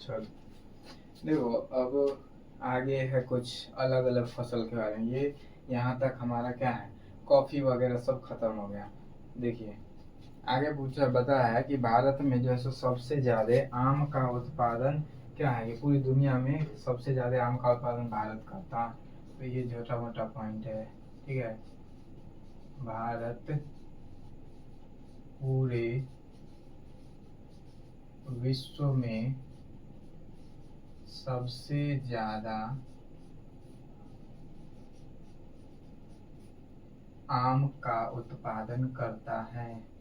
चलो देखो, अब आगे है कुछ अलग अलग फसल के बारे में। ये यहाँ तक हमारा क्या है, कॉफी वगैरह सब खत्म हो गया। देखिए आगे पूछा बताया है कि भारत में जो है सो सबसे ज्यादा आम का उत्पादन क्या है कि पूरी दुनिया में सबसे ज़्यादा आम का उत्पादन भारत करता है। तो ये छोटा मोटा पॉइंट है, ठीक है। भारत पूरे विश्व में सबसे ज़्यादा आम का उत्पादन करता है।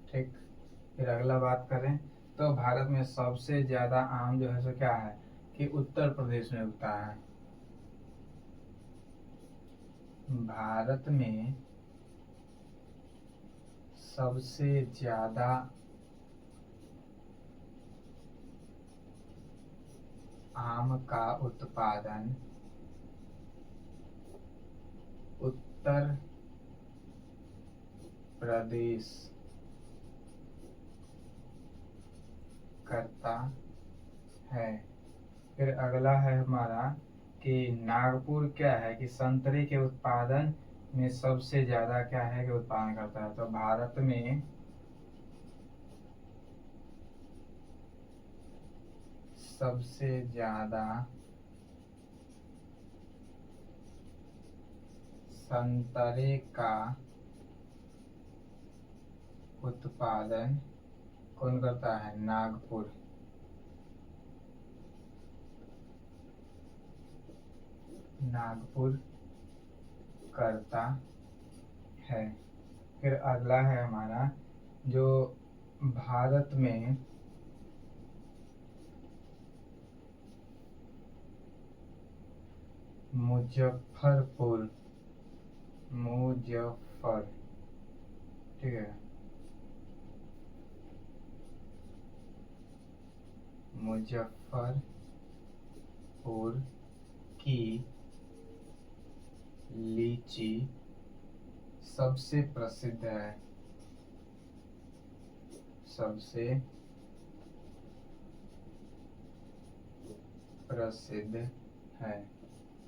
ठीक, फिर अगला बात करें तो भारत में सबसे ज्यादा आम जो है सो क्या है कि उत्तर प्रदेश में उगता है। भारत में सबसे ज्यादा आम का उत्पादन उत्तर प्रदेश करता है। फिर अगला है हमारा कि नागपुर क्या है कि संतरे के उत्पादन में सबसे ज्यादा क्या है कि उत्पादन करता है। तो भारत में सबसे ज्यादा संतरे का उत्पादन कौन करता है? नागपुर। नागपुर करता है। फिर अगला है हमारा जो भारत में मुजफ्फरपुर, ठीक है, मुजफ्फरपुर की लीची सबसे प्रसिद्ध है। सबसे प्रसिद्ध है।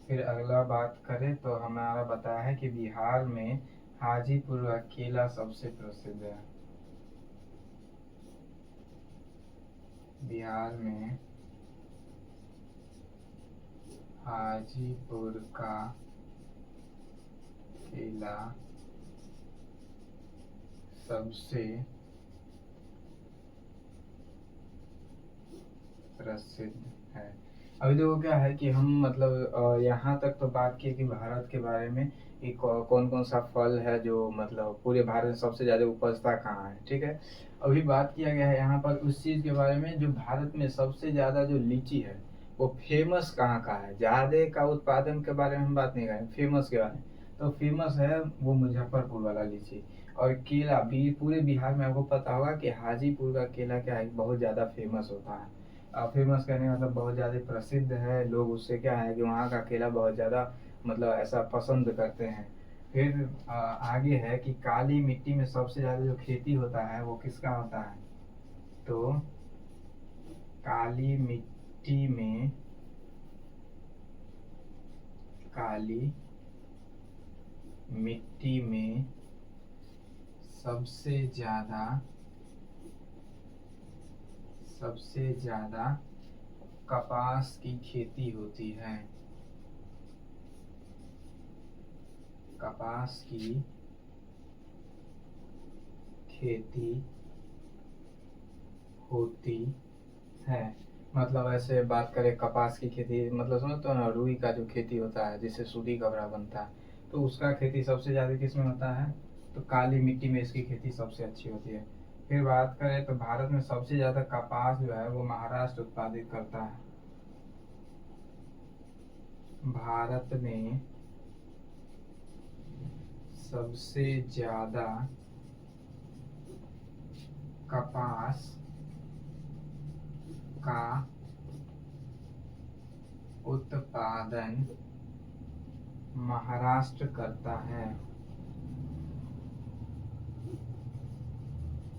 फिर अगला बात करें तो हमारा बताया है कि बिहार में हाजीपुर का केला सबसे प्रसिद्ध है। बिहार में हाजीपुर का केला सबसे प्रसिद्ध है। अभी देखो क्या है कि हम मतलब यहाँ तक तो बात की कि भारत के बारे में कि कौन कौन सा फल है जो मतलब पूरे भारत में सबसे ज्यादा उपजता कहाँ है, ठीक है। अभी बात किया गया है यहाँ पर उस चीज के बारे में जो भारत में सबसे ज्यादा जो लीची है वो फेमस कहाँ का है। ज्यादा का उत्पादन के बारे में हम बात नहीं करें, फेमस के बारे में। तो फेमस है वो मुजफ्फरपुर वाला लीची। और केला भी पूरे बिहार में आपको पता होगा कि हाजीपुर का केला क्या है, बहुत ज्यादा फेमस होता है। फेमस कहने का मतलब बहुत ज़्यादा प्रसिद्ध है। लोग उससे क्या है कि वहाँ का केला बहुत ज़्यादा मतलब ऐसा पसंद करते हैं। फिर आगे है कि काली मिट्टी में सबसे ज़्यादा जो खेती होता है वो किसका होता है। तो काली मिट्टी में सबसे ज़्यादा कपास की खेती होती है। कपास की खेती होती है। मतलब ऐसे बात करें कपास की खेती मतलब समझ तो ना, रुई का जो खेती होता है जिससे सूती कपड़ा बनता है, तो उसका खेती सबसे ज़्यादा किस में होता है। तो काली मिट्टी में इसकी खेती सबसे अच्छी होती है। फिर बात करें तो भारत में सबसे ज़्यादा कपास जो है वो महाराष्ट्र उत्पादित करता है। भारत में सबसे ज़्यादा कपास का उत्पादन महाराष्ट्र करता है।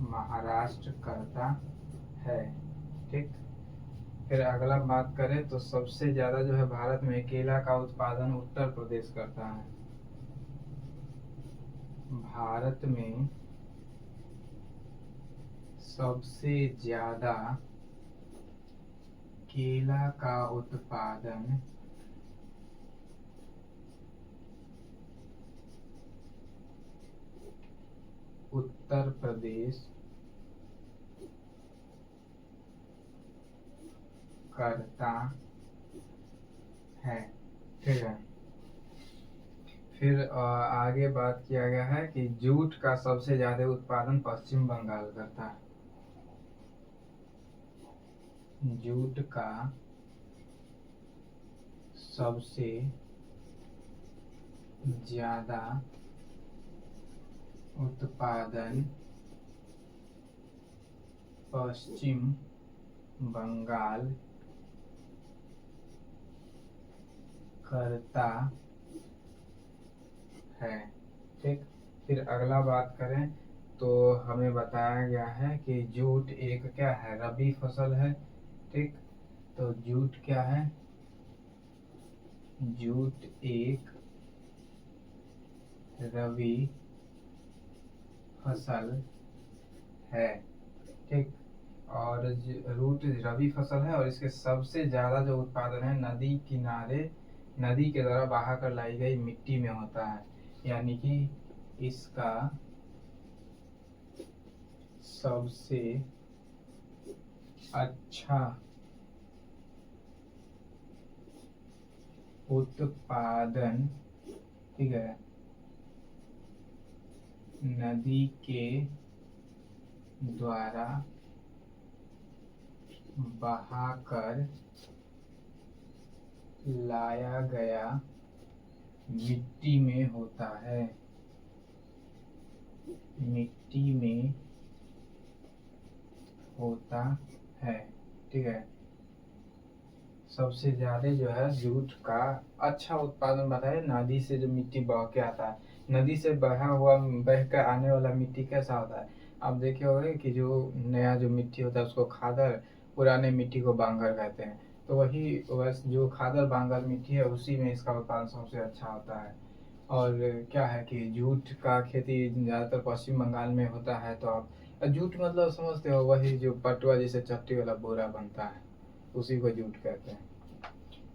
महाराष्ट्र करता है, ठीक। फिर अगला बात करें तो सबसे ज्यादा जो है भारत में केला का उत्पादन उत्तर प्रदेश करता है। भारत में सबसे ज्यादा केला का उत्पादन उत्तर प्रदेश करता है। ठीक है। फिर आगे बात किया गया है कि जूट का सबसे ज्यादा उत्पादन पश्चिम बंगाल करता है। जूट का सबसे ज्यादा उत्पादन पश्चिम बंगाल करता है। ठीक। फिर अगला बात करें तो हमें बताया गया है कि जूट एक क्या है, रबी फसल है। ठीक। तो जूट क्या है, जूट एक रबी फसल है। ठीक। और रूट रबी फसल है और इसके सबसे ज्यादा जो उत्पादन है नदी किनारे, नदी के द्वारा बहा कर लाई गई मिट्टी में होता है। यानी कि इसका सबसे अच्छा उत्पादन, ठीक है, नदी के द्वारा बहाकर लाया गया मिट्टी में होता है। मिट्टी में होता है। ठीक है। सबसे ज्यादा जो है जूट का अच्छा उत्पादन बताए, नदी से जो मिट्टी बह के आता है, नदी से बहा हुआ बह कर आने वाला मिट्टी कैसा होता है, आप देखे होंगे कि जो नया जो मिट्टी होता है उसको खादर, पुराने मिट्टी को बांगर कहते हैं। तो वही बस जो खादर बांगर मिट्टी है उसी में इसका उत्पादन सबसे अच्छा होता है। और क्या है कि जूट का खेती ज़्यादातर पश्चिम बंगाल में होता है। तो आप जूट मतलब समझते हो, वही जो पटुआ जैसे चट्टी वाला बोरा बनता है उसी को जूट कहते हैं।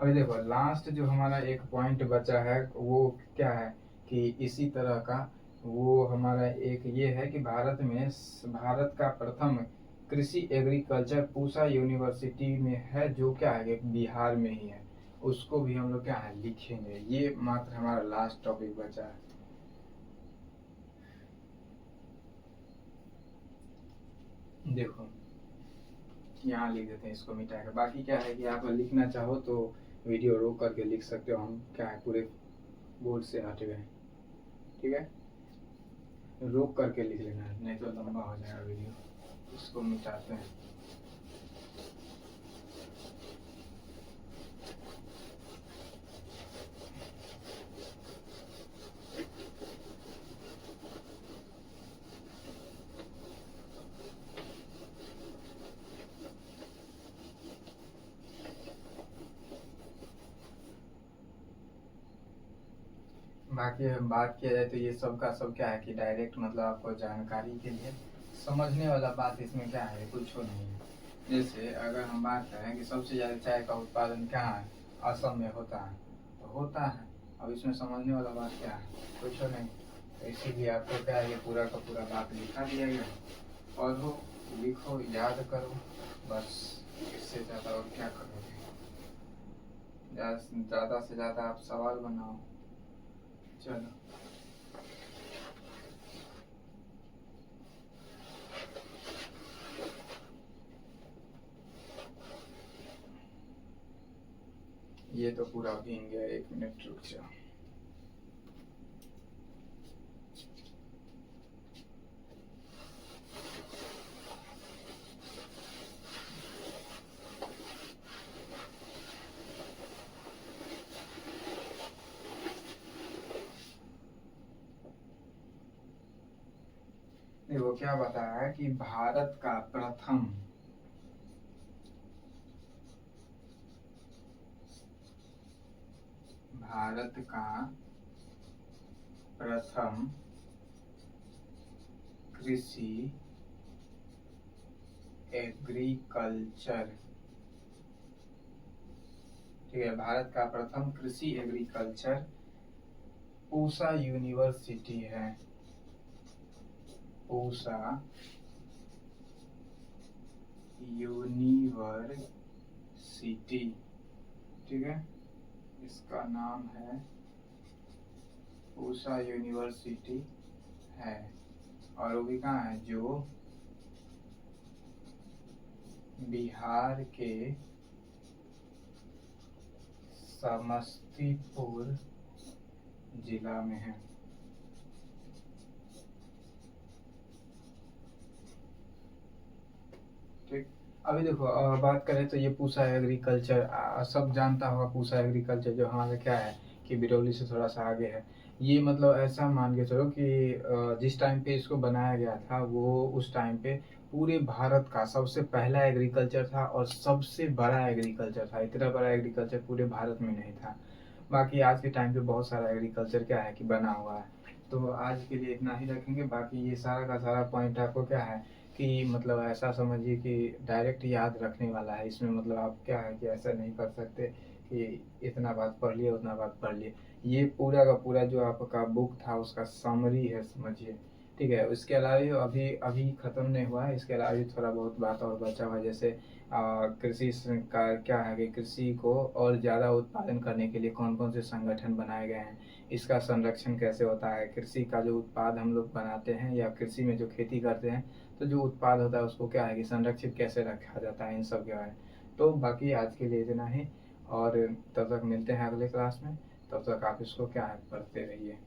अभी देखो लास्ट जो हमारा एक पॉइंट बचा है वो क्या है कि इसी तरह का वो हमारा एक ये है कि भारत का प्रथम कृषि एग्रीकल्चर पूसा यूनिवर्सिटी में है, जो क्या है कि बिहार में ही है। उसको भी हम लोग क्या है लिखेंगे। ये मात्र हमारा लास्ट टॉपिक बचा है। देखो यहाँ लिख देते हैं इसको मिटा के। बाकी क्या है कि आप लिखना चाहो तो वीडियो रोक करके लिख सकते हो, हम क्या है पूरे बोर्ड से हट गए। ठीक है, रोक करके लिख लेना है, नहीं तो लंबा हो जाएगा वीडियो। इसको मिटाते हैं। बाकी बात किया जाए तो ये सब का सब क्या है कि डायरेक्ट मतलब आपको जानकारी के लिए समझने वाला बात इसमें क्या है, कुछ नहीं है। जैसे अगर हम बात करें कि सबसे ज़्यादा चाय का उत्पादन कहाँ है, असम में होता है, तो होता है। अब इसमें समझने वाला बात क्या है, कुछ नहीं। तो इसीलिए आपको क्या है ये पूरा का पूरा बात लिखा दिया गया। पढ़ो, लिखो, याद करो, बस। इससे ज़्यादा और क्या करोगे। ज़्यादा से ज़्यादा आप सवाल बनाओ। चलो, ये तो पूरा भीग गया, 1 मिनट रुक जाओ। देखो क्या बताया है कि भारत का प्रथम भारत का प्रथम कृषि एग्रीकल्चर, ठीक है, भारत का प्रथम कृषि एग्रीकल्चर पूसा यूनिवर्सिटी है। पूसा यूनिवर्सिटी, ठीक है, इसका नाम है पूसा यूनिवर्सिटी है। और वो भी कहाँ है, जो बिहार के समस्तीपुर जिला में है। ठीक, अभी देखो बात करें तो ये पूसा एग्रीकल्चर सब जानता होगा। पूसा एग्रीकल्चर जो हमारा क्या है कि बिरौली से थोड़ा सा आगे है। ये मतलब ऐसा मान के चलो कि जिस टाइम पे इसको बनाया गया था वो उस टाइम पे पूरे भारत का सबसे पहला एग्रीकल्चर था और सबसे बड़ा एग्रीकल्चर था। इतना बड़ा एग्रीकल्चर पूरे भारत में नहीं था। बाकी आज के टाइम पे बहुत सारा एग्रीकल्चर क्या है कि बना हुआ है। तो आज के लिए इतना ही रखेंगे। बाकी ये सारा का सारा पॉइंट आपको क्या है कि मतलब ऐसा समझिए कि डायरेक्ट याद रखने वाला है। इसमें मतलब आप क्या है कि ऐसा नहीं कर सकते कि इतना बात पढ़ लिए उतना बात पढ़ लिए। ये पूरा का पूरा जो आपका बुक था उसका समरी है, समझिए, ठीक है। उसके अलावा अभी अभी ख़त्म नहीं हुआ है। इसके अलावा भी थोड़ा बहुत बात और बचा हुआ है। जैसे कृषि का क्या है कि कृषि को और ज़्यादा उत्पादन करने के लिए कौन कौन से संगठन बनाए गए हैं, इसका संरक्षण कैसे होता है, कृषि का जो उत्पाद हम लोग बनाते हैं या कृषि में जो खेती करते हैं तो जो उत्पाद होता है उसको क्या है कि संरक्षित कैसे रखा जाता है, इन सब के बारे में। तो बाकी आज के लिए इतना ही, और तब तक मिलते हैं अगले क्लास में। तब तक आप इसको क्या है पढ़ते रहिए।